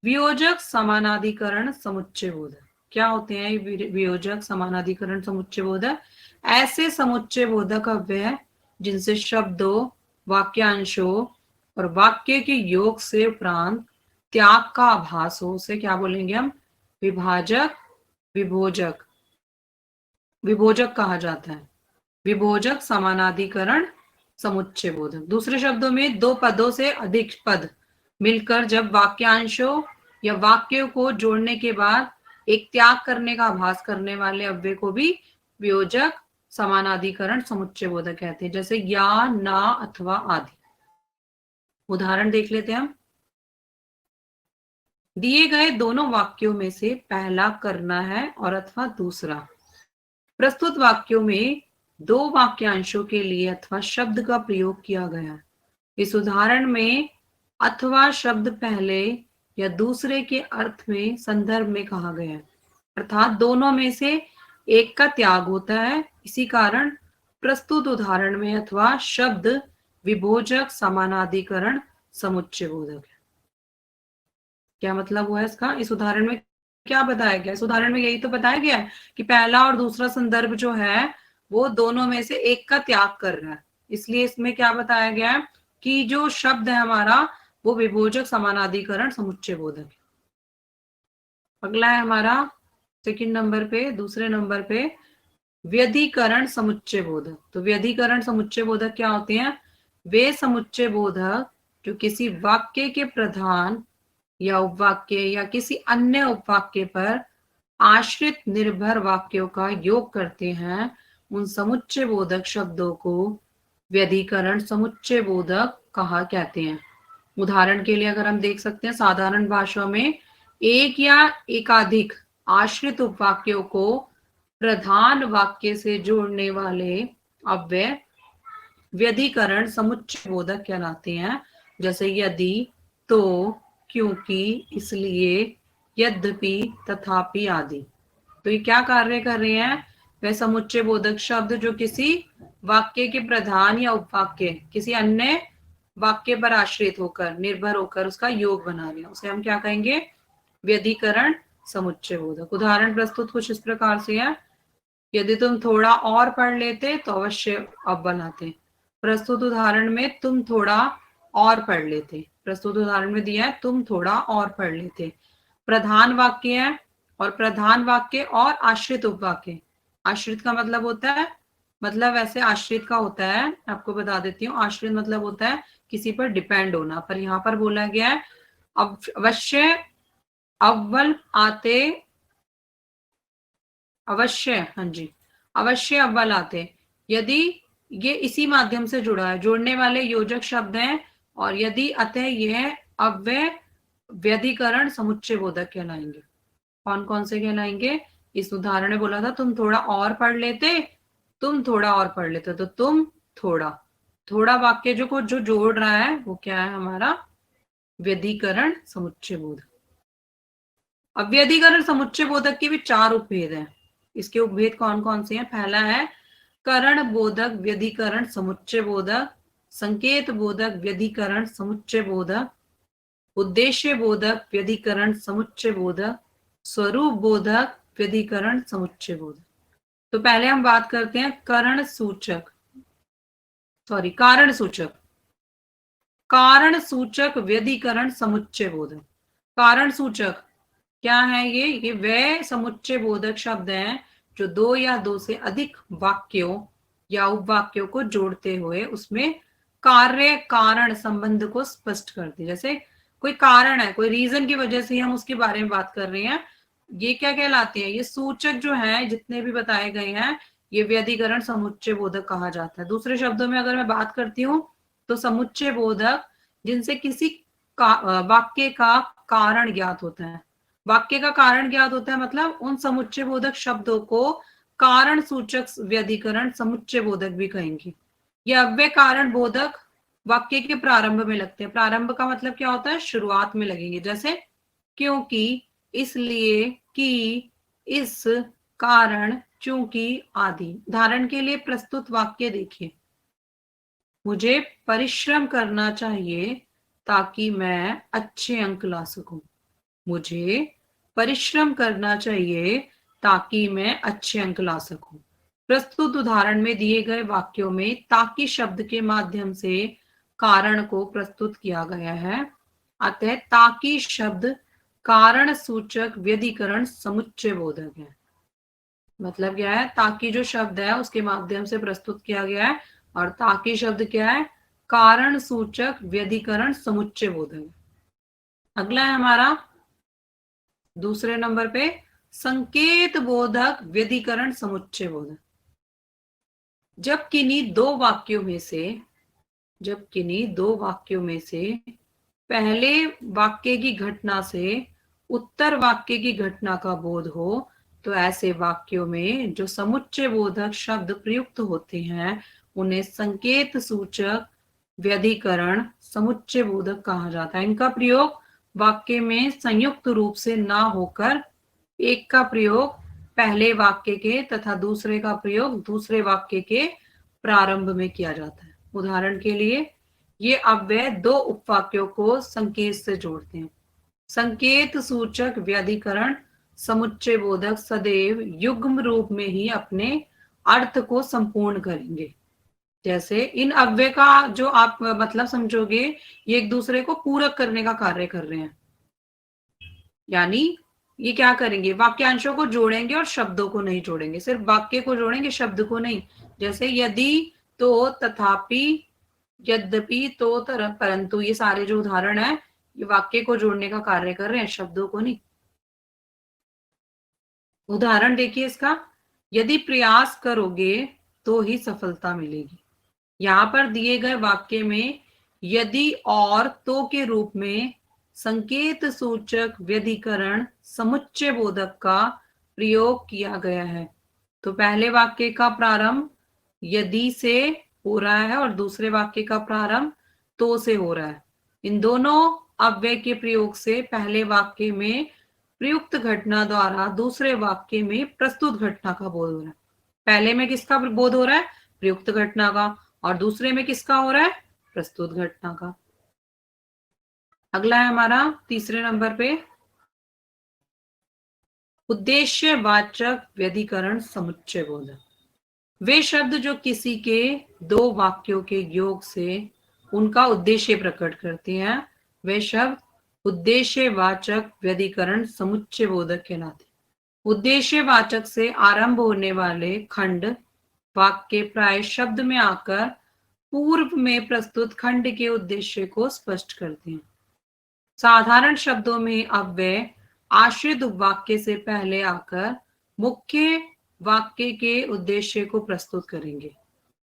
वियोजक समानाधिकरण समुच्चय बोधक। क्या होते हैं वियोजक समानाधिकरण समुच्चय बोधक? ऐसे समुच्चय बोधक अव्यय जिनसे शब्दों, वाक्यांशों और वाक्य के योग से उपरांत त्याग का आभास हो, उसे क्या बोलेंगे हम, विभाजक, विभोजक, विभोजक कहा जाता है। विभोजक समानाधिकरण समुच्चय बोधक। दूसरे शब्दों में दो पदों से अधिक पद मिलकर जब वाक्यांशों या वाक्यों को जोड़ने के बाद एक त्याग करने का आभास करने वाले अव्यय को भी वियोजक समानाधिकरण समुच्चय बोधक कहते हैं, जैसे या, ना, अथवा आदि। उदाहरण देख लेते हैं हम। दिए गए दोनों वाक्यों में से पहला करना है और अथवा दूसरा। प्रस्तुत वाक्यों में दो वाक्यांशों के लिए अथवा शब्द का प्रयोग किया गया। इस उदाहरण में अथवा शब्द पहले या दूसरे के अर्थ में संदर्भ में कहा गया है, अर्थात दोनों में से एक का त्याग होता है। इसी कारण प्रस्तुत उदाहरण में अथवा शब्द विभोजक समानाधिकरण समुच्चय बोधक है। क्या मतलब हुआ इसका? इस उदाहरण में क्या बताया गया? इस उदाहरण में यही तो बताया गया है कि पहला और दूसरा संदर्भ जो है वो दोनों में से एक का त्याग कर रहा है। इसलिए इसमें क्या बताया गया है कि जो शब्द है हमारा वो विभोजक समानाधिकरण समुच्चय बोधक है। अगला है हमारा सेकंड नंबर पे, दूसरे नंबर पे व्यधिकरण समुच्चय बोधक। तो व्यधिकरण समुच्चय बोधक क्या होते हैं? वे समुच्चय बोधक जो किसी वाक्य के प्रधान या उपवाक्य या किसी अन्य उपवाक्य पर आश्रित निर्भर वाक्यों का योग करते हैं, उन समुच्चय बोधक शब्दों को व्यधिकरण समुच्चय बोधक कहा कहते हैं। उदाहरण के लिए अगर हम देख सकते हैं, साधारण भाषा में एक या एकाधिक आश्रित उपवाक्यों को प्रधान वाक्य से जोड़ने वाले अव्यय व्यधिकरण समुच्चय बोधक कहलाते हैं, जैसे यदि, तो, क्योंकि, इसलिए, यद्यपि, तथापि आदि। तो ये क्या कार्य कर रहे हैं? वह समुच्चय बोधक शब्द जो किसी वाक्य के प्रधान या उपवाक्य किसी अन्य वाक्य पर आश्रित होकर निर्भर होकर उसका योग बना रहे हैं, उसे हम क्या कहेंगे? व्यधिकरण समुच्चय बोधक। उदाहरण प्रस्तुत कुछ इस प्रकार से है। यदि तुम थोड़ा और पढ़ लेते तो अवश्य अव्वल आते। प्रस्तुत उदाहरण में तुम थोड़ा और पढ़ लेते। प्रस्तुत उदाहरण में दिया है तुम थोड़ा और पढ़ लेते। प्रधान वाक्य है और प्रधान वाक्य और आश्रित उपवाक्य। आश्रित का मतलब होता है, मतलब वैसे आश्रित का होता है, आपको बता देती हूँ, आश्रित मतलब होता है किसी पर डिपेंड होना, पर यहाँ पर बोला गया है अवश्य अव्वल आते, अवश्य, हाँ जी, अवश्य अव्वल आते। यदि ये इसी माध्यम से जुड़ा है, जोड़ने वाले योजक शब्द हैं, और यदि अतः यह अव्यय व्यधिकरण समुच्चय बोधक कहलाएंगे। कौन कौन से कहलाएंगे? इस उदाहरण में बोला था तुम थोड़ा और पढ़ लेते, तुम थोड़ा और पढ़ लेते, तो तुम थोड़ा, थोड़ा वाक्य जो जोड़ रहा है वो क्या है? हमारा व्यधिकरण समुच्चय बोधक। अब व्यधिकरण समुच्चय बोधक के भी चार उपभेद हैं। इसके उपभेद कौन कौन से हैं? पहला है करण बोधक व्यधिकरण समुच्चय बोधक, संकेत बोधक व्यधिकरण समुच्चय बोधक, उद्देश्य बोधक व्यधिकरण समुच्चय बोधक, स्वरूप बोधक व्यधिकरण समुच्चय बोधक। तो पहले हम बात करते हैं कारण सूचक व्यधिकरण समुच्चय बोधक। कारण सूचक क्या है? ये वे समुच्चय बोधक शब्द हैं जो दो या दो से अधिक वाक्यों या उपवाक्यों को जोड़ते हुए उसमें कार्य कारण संबंध को स्पष्ट करते हैं। जैसे कोई कारण है, कोई रीजन की वजह से हम उसके बारे में बात कर रहे हैं, ये क्या कहलाते हैं? ये सूचक जो है जितने भी बताए गए हैं ये व्यधिकरण समुच्चय बोधक कहा जाता है। दूसरे शब्दों में अगर मैं बात करती हूँ तो समुच्चय बोधक जिनसे किसी वाक्य का कारण ज्ञात होता है। वाक्य का कारण ज्ञात होता है मतलब उन समुच्चय बोधक शब्दों को कारण सूचक व्यधिकरण समुच्चय बोधक भी कहेंगे। ये अव्यय कारण बोधक वाक्य के प्रारंभ में लगते हैं। प्रारंभ का मतलब क्या होता है? शुरुआत में लगेंगे, जैसे क्योंकि, इसलिए, कि, इस, कारण, चूंकि आदि। उदाहरण के लिए प्रस्तुत वाक्य देखिए, मुझे परिश्रम करना चाहिए ताकि मैं अच्छे अंक ला सकूं। मुझे परिश्रम करना चाहिए ताकि मैं अच्छे अंक ला सकूं। प्रस्तुत उदाहरण में दिए गए वाक्यों में ताकि शब्द के माध्यम से कारण को प्रस्तुत किया गया है, अतः ताकि शब्द कारण सूचक व्यधिकरण समुच्चय बोधक है। मतलब क्या है? ताकि जो शब्द है उसके माध्यम से प्रस्तुत किया गया है और ताकि शब्द क्या है? कारण सूचक व्यधिकरण समुच्चय बोधक। अगला है हमारा दूसरे नंबर पे संकेत बोधक व्यधिकरण समुच्चय बोधक। जब किन्हीं दो वाक्यों में से पहले वाक्य की घटना से उत्तर वाक्य की घटना का बोध हो तो ऐसे वाक्यों में जो समुच्चय बोधक शब्द प्रयुक्त होते हैं उन्हें संकेत सूचक व्यधिकरण समुच्चय बोधक कहा जाता है। इनका प्रयोग वाक्य में संयुक्त रूप से ना होकर एक का प्रयोग पहले वाक्य के तथा दूसरे का प्रयोग दूसरे वाक्य के प्रारंभ में किया जाता है। उदाहरण के लिए ये अव्यय दो उपवाक्यों को संकेत से जोड़ते हैं। संकेत सूचक व्यधिकरण समुच्चय बोधक सदैव युग्म रूप में ही अपने अर्थ को संपूर्ण करेंगे। जैसे इन अव्यय का जो आप मतलब समझोगे ये एक दूसरे को पूरक करने का कार्य कर रहे हैं, यानी ये क्या करेंगे? वाक्यांशों को जोड़ेंगे और शब्दों को नहीं जोड़ेंगे, सिर्फ वाक्य को जोड़ेंगे, शब्द को नहीं। जैसे यदि, तो, तथापि, यद्यपि, तो, परंतु, ये सारे जो उदाहरण है ये वाक्य को जोड़ने का कार्य कर रहे हैं, शब्दों को नहीं। उदाहरण देखिए इसका, यदि प्रयास करोगे तो ही सफलता मिलेगी। यहाँ पर दिए गए वाक्य में यदि और तो के रूप में संकेत सूचक व्यधिकरण समुच्चय बोधक का प्रयोग किया गया है। तो पहले वाक्य का प्रारंभ यदि से हो रहा है और दूसरे वाक्य का प्रारंभ तो से हो रहा है। इन दोनों अव्यय के प्रयोग से पहले वाक्य में प्रयुक्त घटना द्वारा दूसरे वाक्य में प्रस्तुत घटना का बोध हो रहा है। पहले में किसका बोध हो रहा है? प्रयुक्त घटना का, और दूसरे में किसका हो रहा है? प्रस्तुत घटना का। अगला है हमारा तीसरे नंबर पे उद्देश्यवाचक व्यधिकरण समुच्चय बोधक। वे शब्द जो किसी के दो वाक्यों के योग से उनका उद्देश्य प्रकट करते हैं वे शब्द उद्देश्यवाचक व्यधिकरण समुच्चय बोधक कहलाते हैं। उद्देश्यवाचक से आरंभ होने वाले खंड वाक्य प्राय शब्द में आकर पूर्व में प्रस्तुत खंड के उद्देश्य को स्पष्ट करते हैं। साधारण शब्दों में अव्यय आश्रित वाक्य से पहले आकर मुख्य वाक्य के उद्देश्य को प्रस्तुत करेंगे।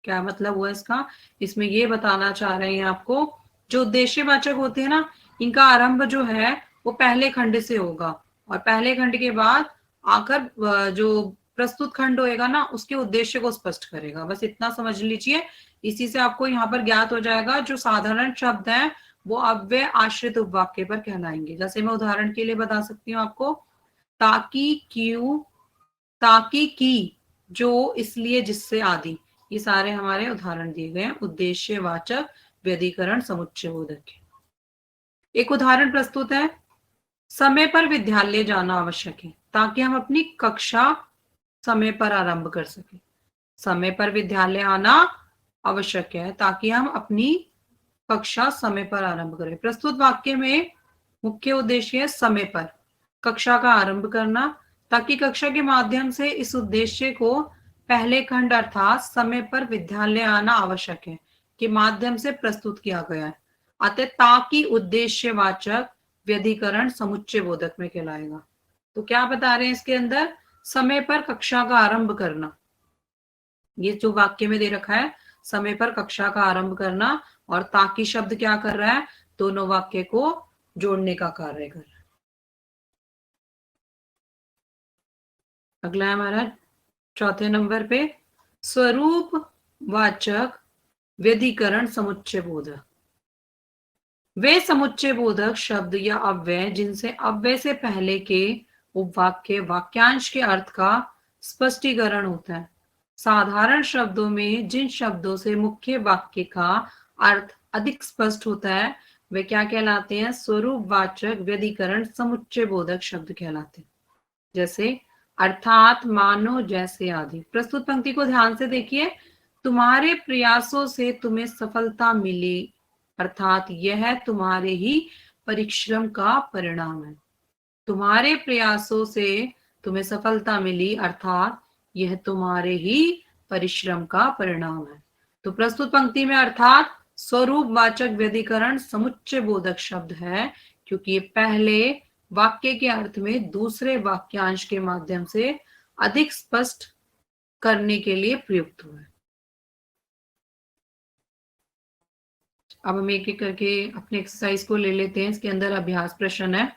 क्या मतलब हुआ इसका? इसमें ये बताना चाह रहे हैं आपको, जो उद्देश्यवाचक होते हैं ना, इनका आरंभ जो है वो पहले खंड से होगा और पहले खंड के बाद आकर जो प्रस्तुत खंड होएगा ना उसके उद्देश्य को स्पष्ट करेगा। बस इतना समझ लीजिए, इसी से आपको यहाँ पर ज्ञात हो जाएगा जो साधारण शब्द है वो अव्यय आश्रित उपवाक्य पर कहलाएंगे। जैसे मैं उदाहरण के लिए बता सकती हूँ आपको, ताकि, क्यों, ताकि, की, जो, इसलिए, जिससे आदि, ये सारे हमारे उदाहरण दिए गए हैं उद्देश्यवाचक व्यधिकरण समुच्चय बोधक के। एक उदाहरण प्रस्तुत है, समय पर विद्यालय जाना आवश्यक है ताकि हम अपनी कक्षा समय पर आरंभ कर सके। समय पर विद्यालय आना आवश्यक है ताकि हम अपनी कक्षा समय पर आरंभ करें। प्रस्तुत वाक्य में मुख्य उद्देश्य है समय पर कक्षा का आरंभ करना, ताकि कक्षा के माध्यम से इस उद्देश्य को पहले खंड अर्थात समय पर विद्यालय आना आवश्यक है के माध्यम से प्रस्तुत किया गया है। अतः ताकि उद्देश्यवाचक व्यधिकरण समुच्चय बोधक में कहलाएगा। तो क्या बता रहे हैं इसके अंदर? समय पर कक्षा का आरंभ करना, ये जो वाक्य में दे रखा है समय पर कक्षा का आरंभ करना, और ताकि शब्द क्या कर रहा है? दोनों वाक्य को जोड़ने का कार्य कर रहा है। अगला है हमारा चौथे नंबर पे स्वरूप वाचक व्यधिकरण समुच्चय बोधक। वे समुच्चय बोधक शब्द या अव्यय जिनसे अव्यय से पहले के उपवाक्य वाक्यांश के अर्थ का स्पष्टीकरण होता है। साधारण शब्दों में जिन शब्दों से मुख्य वाक्य का अर्थ अधिक स्पष्ट होता है वे क्या कहलाते हैं? स्वरूपवाचक व्यधिकरण समुच्चय बोधक शब्द कहलाते हैं। जैसे अर्थात, मानो, जैसे आदि। प्रस्तुत पंक्ति को ध्यान से देखिए, तुम्हारे प्रयासों से तुम्हें सफलता मिली अर्थात यह तुम्हारे ही परिश्रम का परिणाम है। तुम्हारे प्रयासों से तुम्हें सफलता मिली अर्थात यह तुम्हारे ही परिश्रम का परिणाम है। तो प्रस्तुत पंक्ति में अर्थात स्वरूपवाचक व्यधिकरण समुच्चय बोधक शब्द है, क्योंकि ये पहले वाक्य के अर्थ में दूसरे वाक्यांश के माध्यम से अधिक स्पष्ट करने के लिए प्रयुक्त हुआ है। अब हम एक एक करके अपने एक्सरसाइज को ले लेते हैं। इसके अंदर अभ्यास प्रश्न है,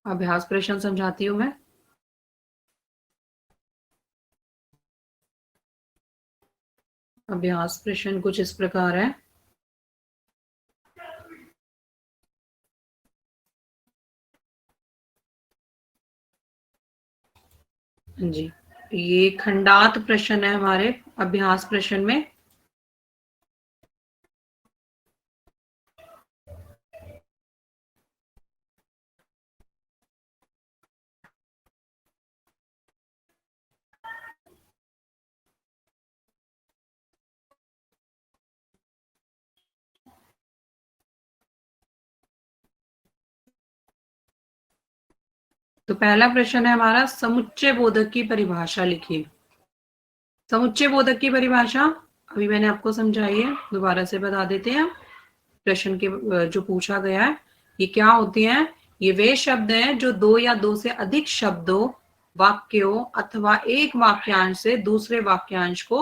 अभ्यास प्रश्न समझाती हूं मैं। अभ्यास प्रश्न कुछ इस प्रकार है। जी, ये खंडात प्रश्न है हमारे अभ्यास प्रश्न में। तो पहला प्रश्न है हमारा, समुच्चय बोधक की परिभाषा लिखिए। समुच्चय बोधक की परिभाषा अभी मैंने आपको समझाई है, दोबारा से बता देते हैं। प्रश्न के जो पूछा गया है, ये क्या होती हैं? ये वे शब्द हैं जो दो या दो से अधिक शब्दों, वाक्यों अथवा एक वाक्यांश से दूसरे वाक्यांश को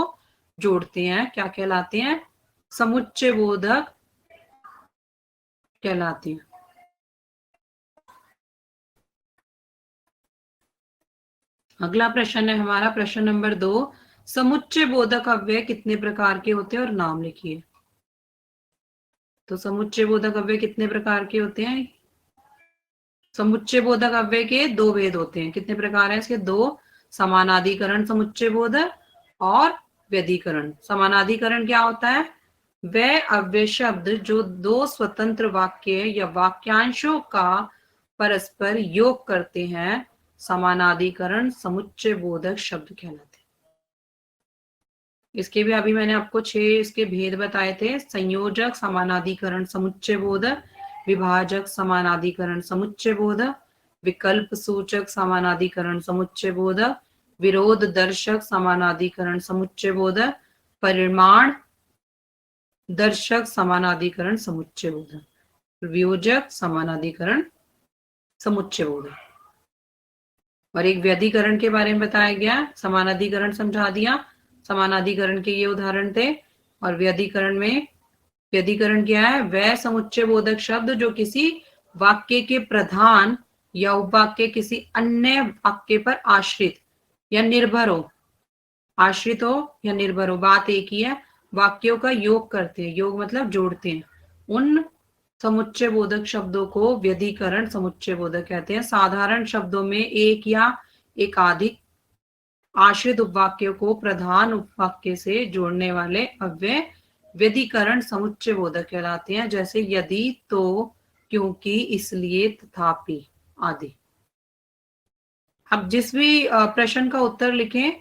जोड़ते हैं। क्या कहलाते हैं? समुच्चय बोधक कहलाती हैं। अगला प्रश्न है हमारा प्रश्न नंबर 2, समुच्चय बोधक अव्यय कितने प्रकार के होते हैं और नाम लिखिए। तो समुच्चय बोधक अव्यय कितने प्रकार के होते हैं? समुच्चय बोधक अव्यय के दो भेद होते हैं। कितने प्रकार हैं इसके? दो, समानाधिकरण समुच्चय बोधक और व्यधिकरण। समानाधिकरण क्या होता है? वह अव्यय शब्द जो दो स्वतंत्र वाक्य या वाक्यांशों का परस्पर योग करते हैं, समानाधिकरण समुच्चय बोधक शब्द कहलाते हैं। इसके भी अभी मैंने आपको 6 इसके भेद बताए थे। संयोजक समानाधिकरण समुच्चय बोधक, विभाजक समानाधिकरण समुच्चय बोधक, विकल्प सूचक समानाधिकरण समुच्चय बोधक, विरोध दर्शक समानाधिकरण समुच्चय बोधक, परिमाण दर्शक समानाधिकरण समुच्चय बोधक, वियोजक समानाधिकरण समुच्चय बोधक। और एक व्यधिकरण के बारे में बताया गया, समानाधिकरण समझा दिया। समानाधिकरण के ये उदाहरण थे। और व्यधिकरण में, व्यधिकरण क्या है? वह समुच्चय बोधक शब्द जो किसी वाक्य के प्रधान या उपवाक्य किसी अन्य वाक्य पर आश्रित या निर्भर हो, आश्रित हो या निर्भर हो, बात एक ही है, वाक्यों का योग करते हैं। योग मतलब जोड़ते हैं। उन समुच्चय बोधक शब्दों को व्यधिकरण समुच्चय बोधक कहते हैं। साधारण शब्दों में एक या एकाधिक आश्रित उपवाक्यों को प्रधान उपवाक्य से जोड़ने वाले अव्यय व्यधिकरण समुच्चय बोधक कहलाते हैं। जैसे यदि, तो, क्योंकि, इसलिए, तथापि आदि। अब जिस भी प्रश्न का उत्तर लिखें,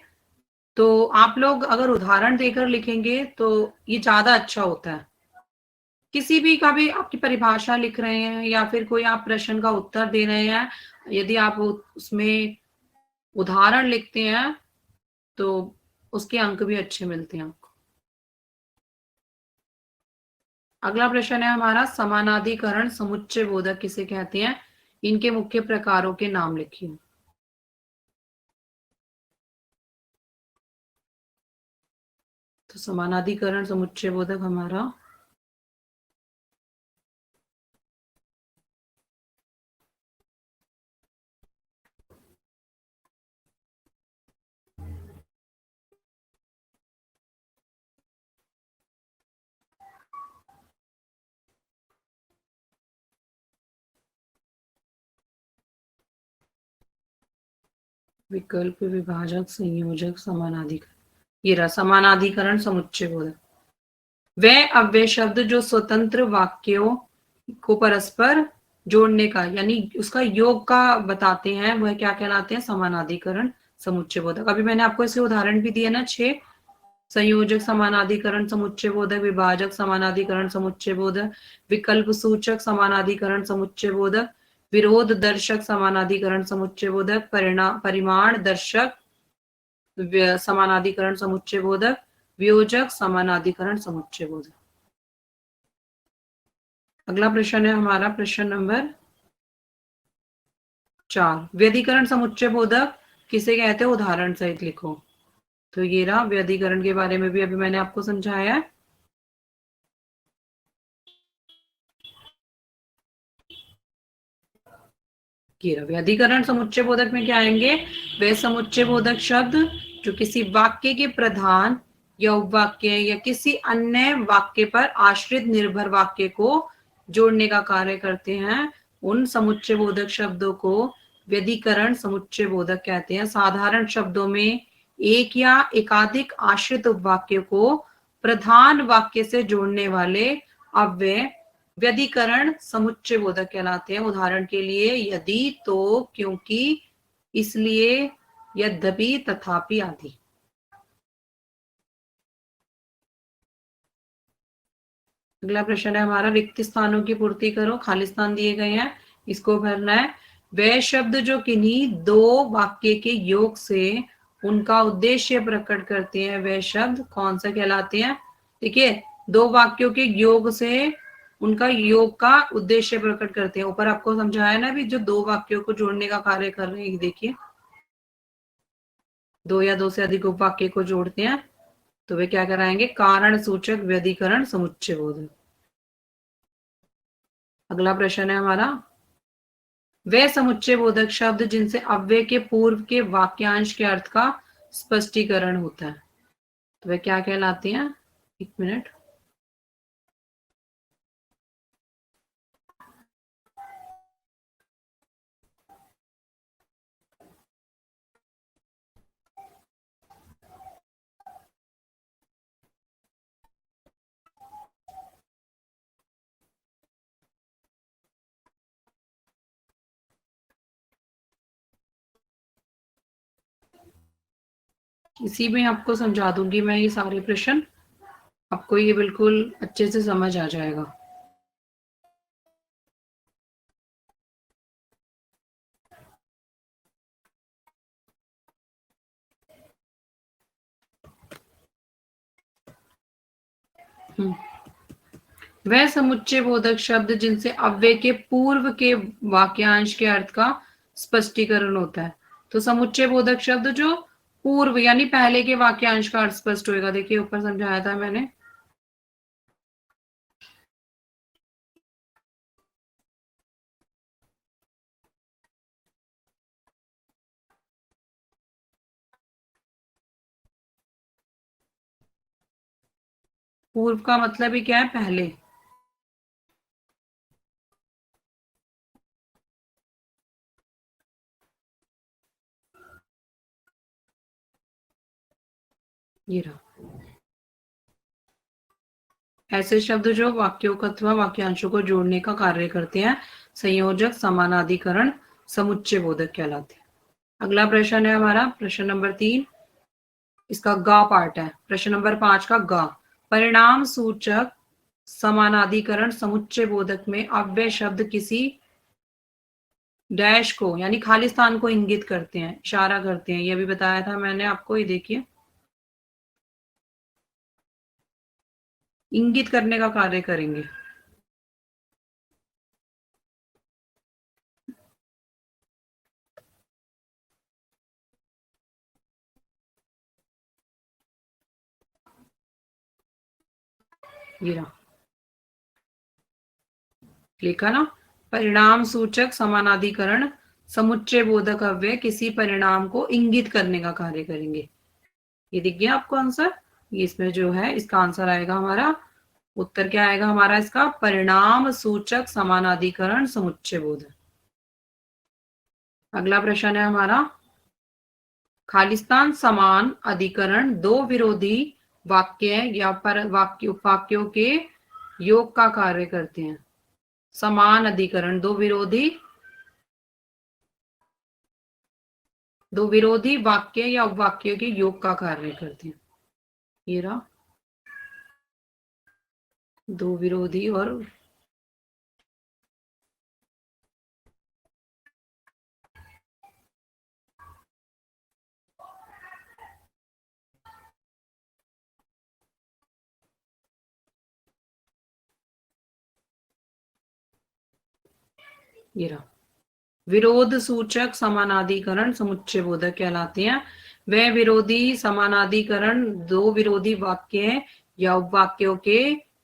तो आप लोग अगर उदाहरण देकर लिखेंगे तो ये ज्यादा अच्छा होता है। किसी भी का भी आपकी परिभाषा लिख रहे हैं या फिर कोई आप प्रश्न का उत्तर दे रहे हैं, यदि आप उसमें उदाहरण लिखते हैं तो उसके अंक भी अच्छे मिलते हैं आपको। अगला प्रश्न है हमारा, समानाधिकरण समुच्चय बोधक किसे कहते हैं? इनके मुख्य प्रकारों के नाम लिखिए। तो समानाधिकरण समुच्चय बोधक हमारा विकल्प, विभाजक, संयोजक, समानाधिकरण। ये रहा समानाधिकरण समुच्चय बोधक। वह अव्यय शब्द जो स्वतंत्र वाक्यों को परस्पर जोड़ने का यानी उसका योग का बताते हैं, वह क्या कहलाते हैं? समानाधिकरण समुच्चय बोधक। अभी मैंने आपको इसके उदाहरण भी दिए ना 6। संयोजक समानाधिकरण समुच्चय बोधक, विभाजक समानाधिकरण समुच्चय बोधक, विकल्प सूचक समानाधिकरण समुच्चय बोधक, विरोध दर्शक समानाधिकरण समुच्चय बोधक, परिमाण दर्शक समानाधिकरण समुच्चय बोधक, वियोजक समानाधिकरण समुच्चय बोधक। अगला प्रश्न है हमारा प्रश्न नंबर 4। व्यधिकरण समुच्चय बोधक किसे कहते हैं, उदाहरण सहित लिखो। तो ये रहा, व्यधिकरण के बारे में भी अभी मैंने आपको समझाया है। व्यधिकरण समुच्चय बोधक में क्या आएंगे, वे समुच्चय बोधक शब्द जो किसी वाक्य के प्रधान या उपवाक्य या किसी अन्य वाक्य पर आश्रित निर्भर वाक्य को जोड़ने का कार्य करते हैं, उन समुच्चय बोधक शब्दों को व्यधिकरण समुच्चय बोधक कहते हैं। साधारण शब्दों में एक या एकाधिक आश्रित उपवाक्य को प्रधान वाक्य से जोड़ने वाले अव्यय व्यधिकरण समुच्चय बोधक कहलाते हैं। उदाहरण के लिए यदि, तो, क्योंकि, इसलिए, यद्यपि, तथापि आदि। अगला प्रश्न है हमारा, रिक्त स्थानों की पूर्ति करो। खाली स्थान दिए गए हैं, इसको भरना है। वे शब्द जो किन्हीं दो वाक्य के योग से उनका उद्देश्य प्रकट करते हैं, वे शब्द कौन सा कहलाते हैं। देखिए, दो वाक्यों के योग से उनका योग का उद्देश्य प्रकट करते हैं। ऊपर आपको समझाया ना भी, जो दो वाक्यों को जोड़ने का कार्य कर रहे हैं, देखिए दो या दो से अधिक उपवाक्य को जोड़ते हैं तो वे क्या कराएंगे, कारण सूचक व्यधिकरण समुच्चय बोधक। अगला प्रश्न है हमारा, वे समुच्चय बोधक शब्द जिनसे अव्यय के पूर्व के वाक्यांश के अर्थ का स्पष्टीकरण होता है, तो वे क्या कहलाते हैं। एक मिनट, इसी में आपको समझा दूंगी मैं ये सारे प्रश्न, आपको ये बिल्कुल अच्छे से समझ आ जाएगा। वह समुच्चय बोधक शब्द जिनसे अव्यय के पूर्व के वाक्यांश के अर्थ का स्पष्टीकरण होता है। तो समुच्चय बोधक शब्द जो पूर्व यानी पहले के वाक्यांश का अर्थ स्पष्ट होगा। देखिए ऊपर समझाया था मैंने, पूर्व का मतलब ही क्या है, पहले। ये रहा, ऐसे शब्द जो वाक्यों को अथवा वाक्यांशों को जोड़ने का कार्य करते हैं, संयोजक समानाधिकरण समुच्चय बोधक कहलाते हैं। अगला प्रश्न है हमारा प्रश्न नंबर 3, इसका गा पार्ट है। प्रश्न नंबर 5 का गा, परिणाम सूचक समानाधिकरण समुच्चय बोधक में अव्यय शब्द किसी डैश को यानी खाली स्थान को इंगित करते हैं, इशारा करते हैं। यह भी बताया था मैंने आपको, ये देखिए इंगित करने का कार्य करेंगे। ये रहा, लिखा ना, परिणाम सूचक समानाधिकरण समुच्चय बोधक अव्यय किसी परिणाम को इंगित करने का कार्य करेंगे। ये दिख गया आपको आंसर। ये इसमें जो है इसका आंसर आएगा हमारा, उत्तर क्या आएगा हमारा इसका, परिणाम सूचक समानाधिकरण समुच्चय बोधक। अगला प्रश्न है हमारा, खालिस्तान समान अधिकरण दो विरोधी वाक्य या पर वाक्य उपवाक्यों के योग का कार्य करते हैं। समान अधिकरण दो विरोधी वाक्य या उपवाक्यों के योग का कार्य करते हैं। ये रहा, दो विरोधी और ये रहा। विरोध सूचक समानाधिकरण समुच्चय बोधक कहलाते हैं। वह विरोधी समानाधिकरण दो विरोधी वाक्य या उपवाक्यों के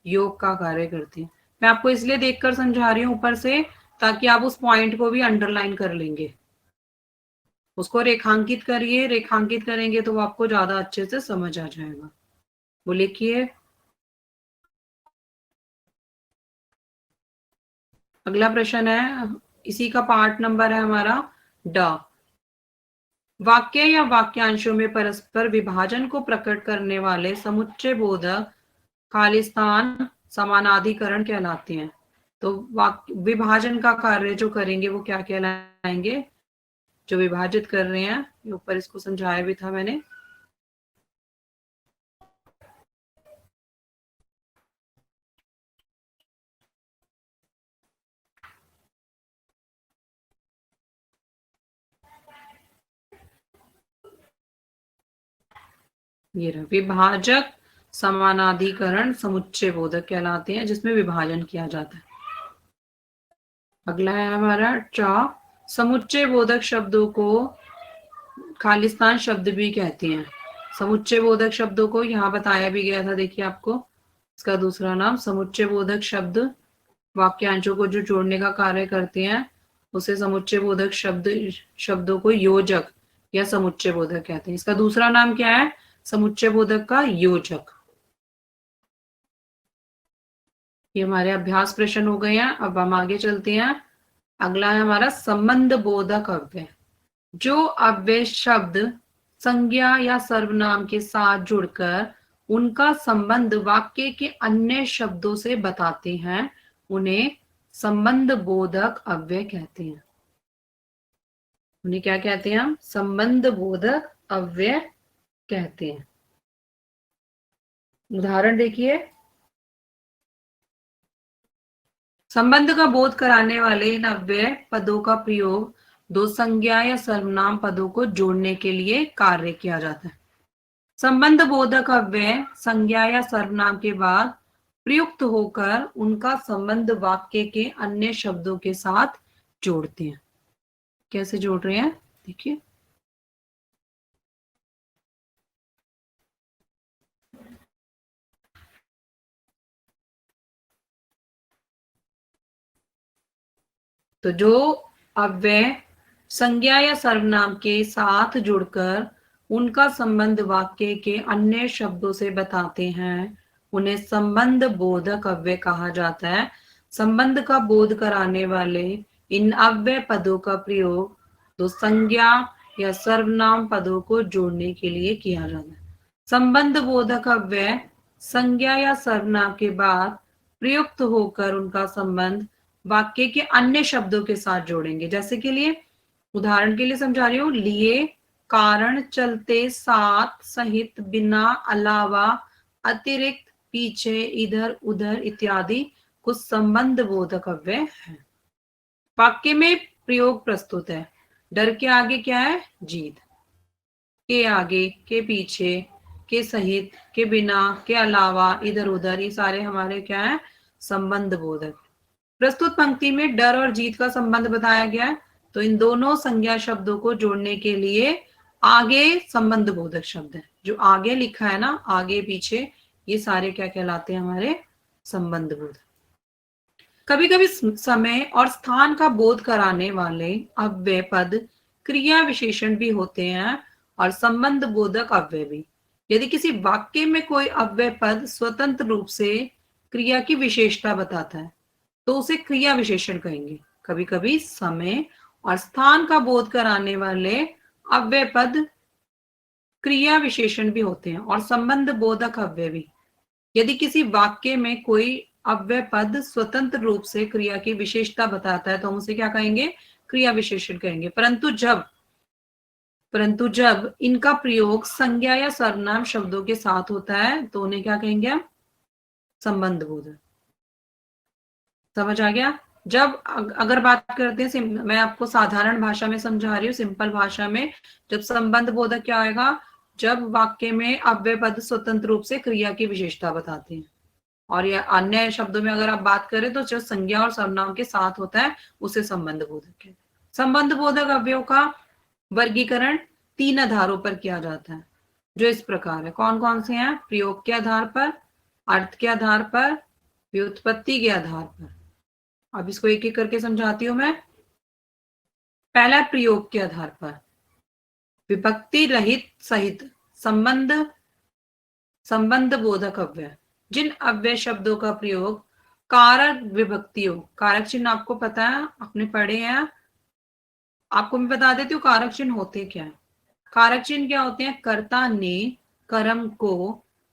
योग का कार्य करते हैं। मैं आपको इसलिए देखकर समझा रही हूं ऊपर से, ताकि आप उस पॉइंट को भी अंडरलाइन कर लेंगे। उसको रेखांकित करिए, रेखांकित करेंगे तो वो आपको ज्यादा अच्छे से समझ आ जाएगा। वो लिखिए। अगला प्रश्न है, इसी का पार्ट नंबर है हमारा ड। वाक्य या वाक्यांशों में परस्पर विभाजन को प्रकट करने वाले समुच्चय बोधक खालिस्तान समानाधिकरण कहलाते हैं। तो विभाजन का कार्य जो करेंगे वो क्या कहलाएंगे? जो विभाजित कर रहे हैं, ऊपर इसको समझाया भी था मैंने। ये रहा, विभाजक समानाधिकरण समुच्चय बोधक कहलाते हैं, जिसमें विभाजन किया जाता है। अगला है हमारा च। समुच्चय बोधक शब्दों को खालिस्तान शब्द भी कहते हैं। समुच्चय बोधक शब्दों को यहाँ बताया भी गया था, देखिए आपको। इसका दूसरा नाम समुच्चय बोधक शब्द वाक्यांशों को जो जोड़ने का कार्य करते हैं, उसे समुच्चय बोधक शब्दों को योजक या समुच्चय बोधक कहते हैं। इसका दूसरा नाम क्या है? समुच्चय बोधक का योजक। ये हमारे अभ्यास प्रश्न हो गए हैं। अब हम आगे चलते हैं। अगला है हमारा संबंध बोधक अव्यय। जो अव्यय शब्द संज्ञा या सर्वनाम के साथ जुड़कर उनका संबंध वाक्य के अन्य शब्दों से बताते हैं, उन्हें संबंध बोधक अव्यय कहते हैं। उन्हें क्या कहते हैं हम? संबंध बोधक अव्यय कहते हैं। उदाहरण देखिए। संबंध का बोध कराने वाले इन अव्यय पदों का प्रयोग दो संज्ञा या सर्वनाम पदों को जोड़ने के लिए कार्य किया जाता है। संबंध बोधक अव्यय संज्ञा या सर्वनाम के बाद प्रयुक्त होकर उनका संबंध वाक्य के अन्य शब्दों के साथ जोड़ते हैं। कैसे जोड़ रहे हैं देखिए। तो जो अव्यय संज्ञा या सर्वनाम के साथ जुड़कर उनका संबंध वाक्य के अन्य शब्दों से बताते हैं, उन्हें संबंध बोधक अव्यय कहा जाता है। संबंध का बोध कराने वाले इन अव्यय पदों का प्रयोग तो संज्ञा या सर्वनाम पदों को जोड़ने के लिए किया जाता है। संबंध बोधक अव्यय संज्ञा या सर्वनाम के बाद प्रयुक्त होकर उनका संबंध वाक्य के अन्य शब्दों के साथ जोड़ेंगे। जैसे के लिए, उदाहरण के लिए समझा रही हूं। लिए, कारण, चलते, साथ, सहित, बिना, अलावा, अतिरिक्त, पीछे, इधर, उधर इत्यादि कुछ संबंध बोधक अव्यय है। वाक्य में प्रयोग प्रस्तुत है। डर के आगे क्या है? जीत। के आगे, के पीछे, के सहित, के बिना, के अलावा, इधर उधर, ये सारे हमारे क्या है? संबंध बोधक। प्रस्तुत पंक्ति में डर और जीत का संबंध बताया गया है, तो इन दोनों संज्ञा शब्दों को जोड़ने के लिए आगे संबंध बोधक शब्द है। जो आगे लिखा है ना, आगे पीछे, ये सारे क्या कहलाते हैं? हमारे संबंध बोधक। कभी कभी समय और स्थान का बोध कराने वाले अव्यय पद क्रिया विशेषण भी होते हैं और संबंध बोधक अव्यय भी। यदि किसी वाक्य में कोई अव्यय पद स्वतंत्र रूप से क्रिया की विशेषता बताता है तो उसे क्रिया विशेषण कहेंगे। कभी कभी समय और स्थान का बोध कराने वाले अव्यय पद क्रिया विशेषण भी होते हैं और संबंध बोधक अव्यय भी। यदि किसी वाक्य में कोई अव्यय पद स्वतंत्र रूप से क्रिया की विशेषता बताता है तो हम उसे क्या कहेंगे? क्रिया विशेषण कहेंगे। परंतु जब इनका प्रयोग संज्ञा या सर्वनाम शब्दों के साथ होता है तो उन्हें क्या कहेंगे हम? संबंध बोधक। समझ आ गया? जब अगर बात करते हैं, मैं आपको साधारण भाषा में समझा रही हूँ, सिंपल भाषा में। जब संबंध बोधक क्या आएगा? जब वाक्य में अव्यय पद स्वतंत्र रूप से क्रिया की विशेषता बताते हैं। और या अन्य शब्दों में अगर आप बात करें तो जो संज्ञा और सर्वनाम के साथ होता है उसे संबंध बोधक कहते हैं। संबंध बोधक अवयव का वर्गीकरण 3 आधारों पर किया जाता है, जो इस प्रकार है। कौन कौन से हैं? प्रयोग के आधार पर, अर्थ के आधार पर, व्युत्पत्ति के आधार पर। अब इसको एक एक करके समझाती हूं मैं। पहला प्रयोग के आधार पर, विभक्ति रहित सहित संबंध बोधक अव्यय। जिन अव्यय शब्दों का प्रयोग कारक विभक्तियों, कारक चिन्ह आपको पता है, आपने पढ़े हैं, आपको मैं बता देती हूँ कारक चिन्ह होते क्या है। कारक चिन्ह क्या होते हैं? कर्ता ने कर्म को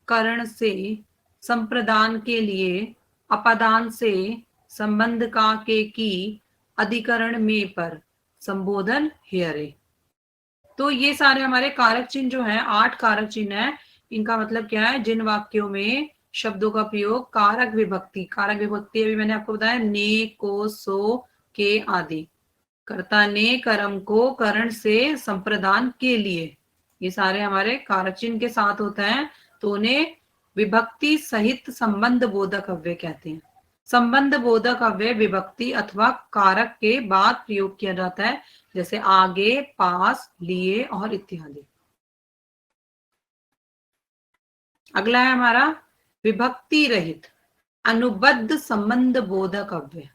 करण से, संप्रदान के लिए, अपादान से, संबंध का के की, अधिकरण में पर, संबोधन हेयरे। तो ये सारे हमारे कारक चिन्ह जो है, 8 कारक चिन्ह है। इनका मतलब क्या है? जिन वाक्यों में शब्दों का प्रयोग कारक विभक्ति अभी मैंने आपको बताया, ने, को, सो, के आदि, कर्ता ने कर्म को करण से, संप्रदान के लिए, ये सारे हमारे कारक चिन्ह के साथ होता है, तो उन्हें विभक्ति सहित संबंध बोधक अव्यय कहते हैं। संबंध बोधक अव्यय विभक्ति अथवा कारक के बाद प्रयोग किया जाता है, जैसे आगे, पास, लिए और इत्यादि। अगला है हमारा विभक्ति रहित अनुबद्ध संबंध बोधक अव्यय।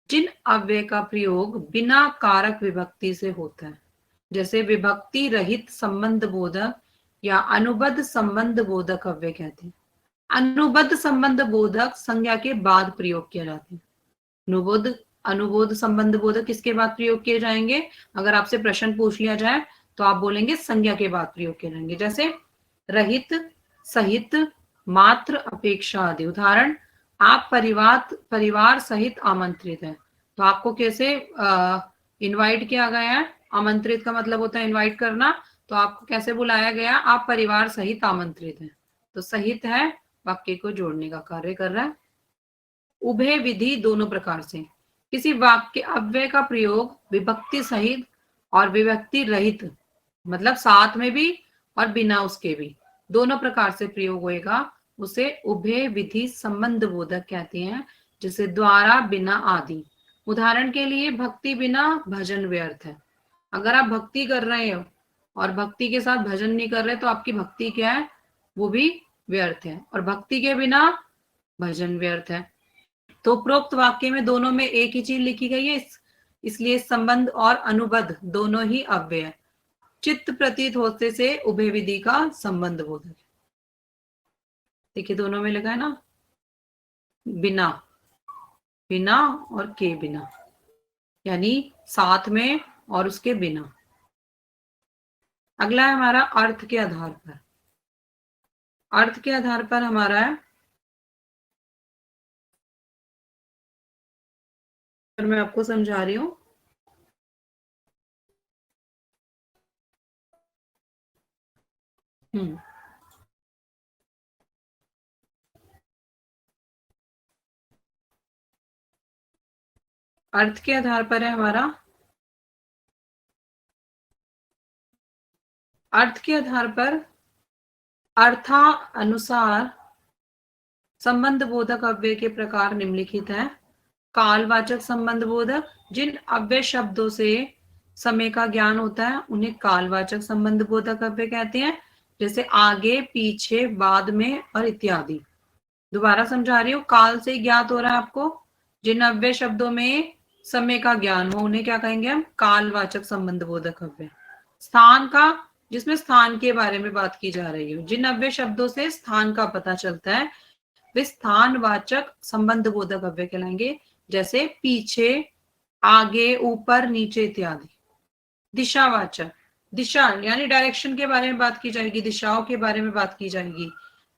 जिन अव्यय का प्रयोग बिना कारक विभक्ति से होता है, जैसे विभक्ति रहित संबंध बोधक या अनुबद्ध संबंध बोधक अव्यय कहते हैं। अनुबद्ध संबंध बोधक संज्ञा के बाद प्रयोग किया जाता है। अनुबोध संबंध बोधक किसके बाद प्रयोग किए जाएंगे? अगर आपसे प्रश्न पूछ लिया जाए तो आप बोलेंगे संज्ञा के बाद प्रयोग किए जाएंगे, जैसे रहित, सहित, मात्र, अपेक्षा आदि। उदाहरण, आप परिवार सहित आमंत्रित है, तो आपको कैसे इनवाइट किया गया है? आमंत्रित का मतलब होता है इनवाइट करना, तो आपको कैसे बुलाया गया? आप परिवार सहित आमंत्रित हैं। तो सहित है, वाक्य को जोड़ने का कार्य कर रहा है। उभय विधि दोनों प्रकार से, किसी वाक्य अव्यय का प्रयोग विभक्ति सहित और विभक्ति रहित, मतलब साथ में भी और बिना उसके भी, दोनों प्रकार से प्रयोग होएगा, उसे उभय विधि संबंध बोधक कहते हैं, जैसे द्वारा, बिना आदि। उदाहरण के लिए, भक्ति बिना भजन व्यर्थ है। अगर आप भक्ति कर रहे हो और भक्ति के साथ भजन नहीं कर रहे तो आपकी भक्ति क्या है? वो भी व्यर्थ है, और भक्ति के बिना भजन व्यर्थ है। तो उपरोक्त वाक्य में दोनों में एक ही चीज लिखी गई है, इसलिए संबंध और अनुबद्ध दोनों ही अव्यय है। चित्त प्रतीत होते से उभय विधि का संबंध बोधक है। देखिए दोनों में लगा है ना, बिना, बिना और के बिना, यानी साथ में और उसके बिना। अगला है हमारा अर्थ के आधार पर। अर्थ के आधार पर हमारा है, मैं आपको समझा रही हूं। अर्थ के आधार पर है हमारा, अर्थ के आधार पर अर्था अनुसार संबंध बोधक अव्यय के प्रकार निम्नलिखित है। कालवाचक संबंध बोधक, जिन अव्यय शब्दों से समय का ज्ञान होता है उन्हें कालवाचक संबंध बोधक अव्यय कहते हैं, जैसे आगे, पीछे, बाद में और इत्यादि। दोबारा समझा रही हूँ, काल से ज्ञात हो रहा है आपको। जिन अव्यय शब्दों में समय का ज्ञान हो उन्हें क्या कहेंगे हम? कालवाचक संबंध बोधक अव्यय। स्थान का, जिसमें स्थान के बारे में बात की जा रही हो, जिन अव्यय शब्दों से स्थान का पता चलता है वे स्थानवाचक संबंध बोधक अव्यय कहलाएंगे, जैसे पीछे, आगे, ऊपर, नीचे इत्यादि। दिशावाचक, दिशा यानी डायरेक्शन के बारे में बात की जाएगी, दिशाओं के बारे में बात की जाएगी।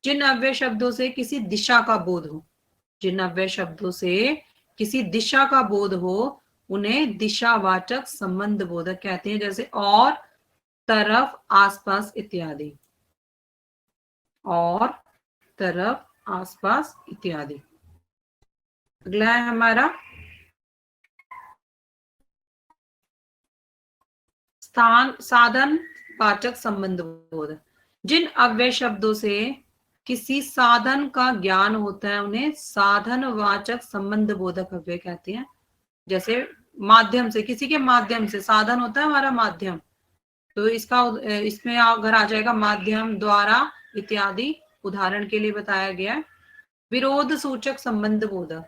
जिन अव्यय शब्दों से किसी दिशा का बोध हो, जिन अव्यय शब्दों से किसी दिशा का बोध हो उन्हें दिशावाचक संबंध बोधक कहते हैं, जैसे और, तरफ, आसपास इत्यादि। और, तरफ, आसपास इत्यादि। अगला है हमारा स्थान साधन वाचक संबंध बोधक। जिन अव्यय शब्दों से किसी साधन का ज्ञान होता है उन्हें साधनवाचक संबंध बोधक अव्यय कहते हैं। जैसे माध्यम से, किसी के माध्यम से, साधन होता है हमारा माध्यम, तो इसमें अगर आ जाएगा माध्यम, द्वारा इत्यादि। उदाहरण के लिए बताया गया है। विरोध सूचक संबंध बोधक,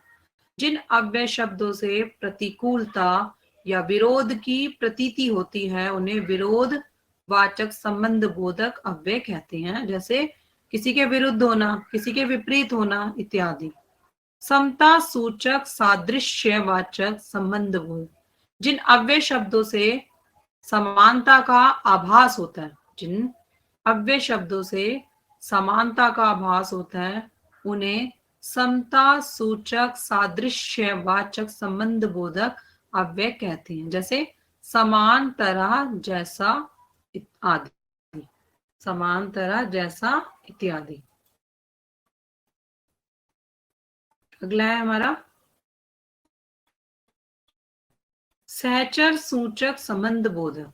जिन अव्यय शब्दों से प्रतिकूलता या विरोध की प्रतीति होती है उन्हें विरोध वाचक संबंध बोधक अव्यय कहते हैं। जैसे किसी के विरुद्ध होना, किसी के विपरीत होना इत्यादि। समता सूचक सादृश्य वाचक संबंध बोध, जिन अव्यय शब्दों से समानता का आभास होता है, जिन अव्यय शब्दों से समानता का आभास होता है उन्हें समता सूचक सादृश्य वाचक संबंध बोधक अव्यय कहते हैं। जैसे समान, तरह, जैसा आदि, समान, तरह, जैसा इत्यादि। अगला है हमारा सहचर सूचक संबंध बोधक।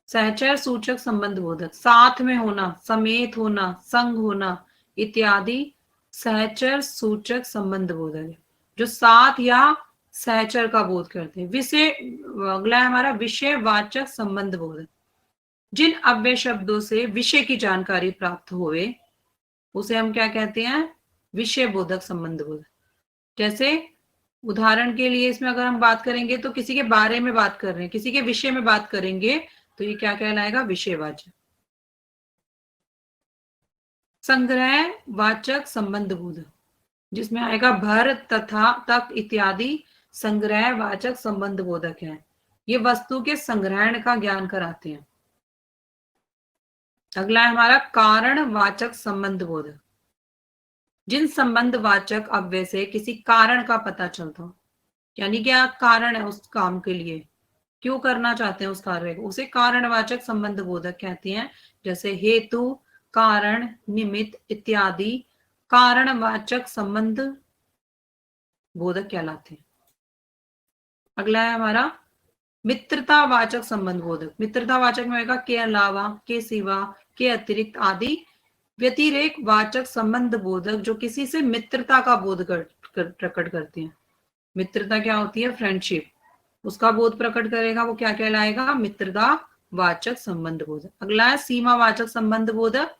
सहचर सूचक संबंध बोधक, साथ में होना, समेत होना, संग होना इत्यादि सहचर सूचक संबंध बोधक है, जो साथ या सहचर का बोध करते हैं। विषय, अगला है हमारा विषय वाचक संबंध बोधक, जिन अव्यय शब्दों से विषय की जानकारी प्राप्त होवे उसे हम क्या कहते हैं? विषय बोधक संबंध बोधक। जैसे उदाहरण के लिए इसमें अगर हम बात करेंगे तो किसी के बारे में बात कर रहे हैं, किसी के विषय में बात करेंगे तो ये क्या कहलाएगा? विषयवाचक। संग्रह वाचक संबंध बोधक, जिसमें आएगा भर, तथा, तक इत्यादि संग्रह वाचक संबंध बोधक है। ये वस्तु के संग्रहण का ज्ञान कराते हैं। अगला है हमारा कारण वाचक संबंध बोधक, जिन संबंध वाचक अव्यय से किसी कारण का पता चलता हो, यानी क्या कारण है उस काम के लिए, क्यों करना चाहते हैं उस कार्य को, उसे कारणवाचक संबंध बोधक कहते हैं। जैसे हेतु, कारण, निमित्त इत्यादि कारणवाचक संबंध बोधक कहलाते हैं। अगला है हमारा मित्रतावाचक संबंध बोधक। मित्रतावाचक में होगा के अलावा, के सिवा, के अतिरिक्त आदि व्यतिरेक वाचक संबंध बोधक, जो किसी से मित्रता का बोध प्रकट करते हैं। मित्रता क्या होती है? फ्रेंडशिप, उसका बोध प्रकट करेगा, वो क्या कहलाएगा? मित्रता वाचक संबंध बोधक। अगला है सीमा वाचक संबंध बोधक,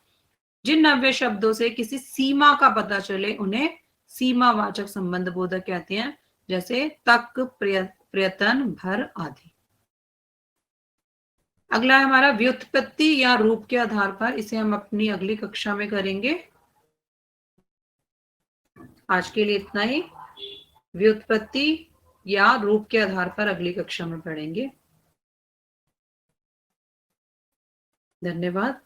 जिन नव्य शब्दों से किसी सीमा का पता चले उन्हें सीमा वाचक संबंध बोधक कहते हैं। जैसे तक, प्रयत्न, भर आदि। अगला है हमारा व्युत्पत्ति या रूप के आधार पर, इसे हम अपनी अगली कक्षा में करेंगे। आज के लिए इतना ही। व्युत्पत्ति या रूप के आधार पर अगली कक्षा में पढ़ेंगे। धन्यवाद।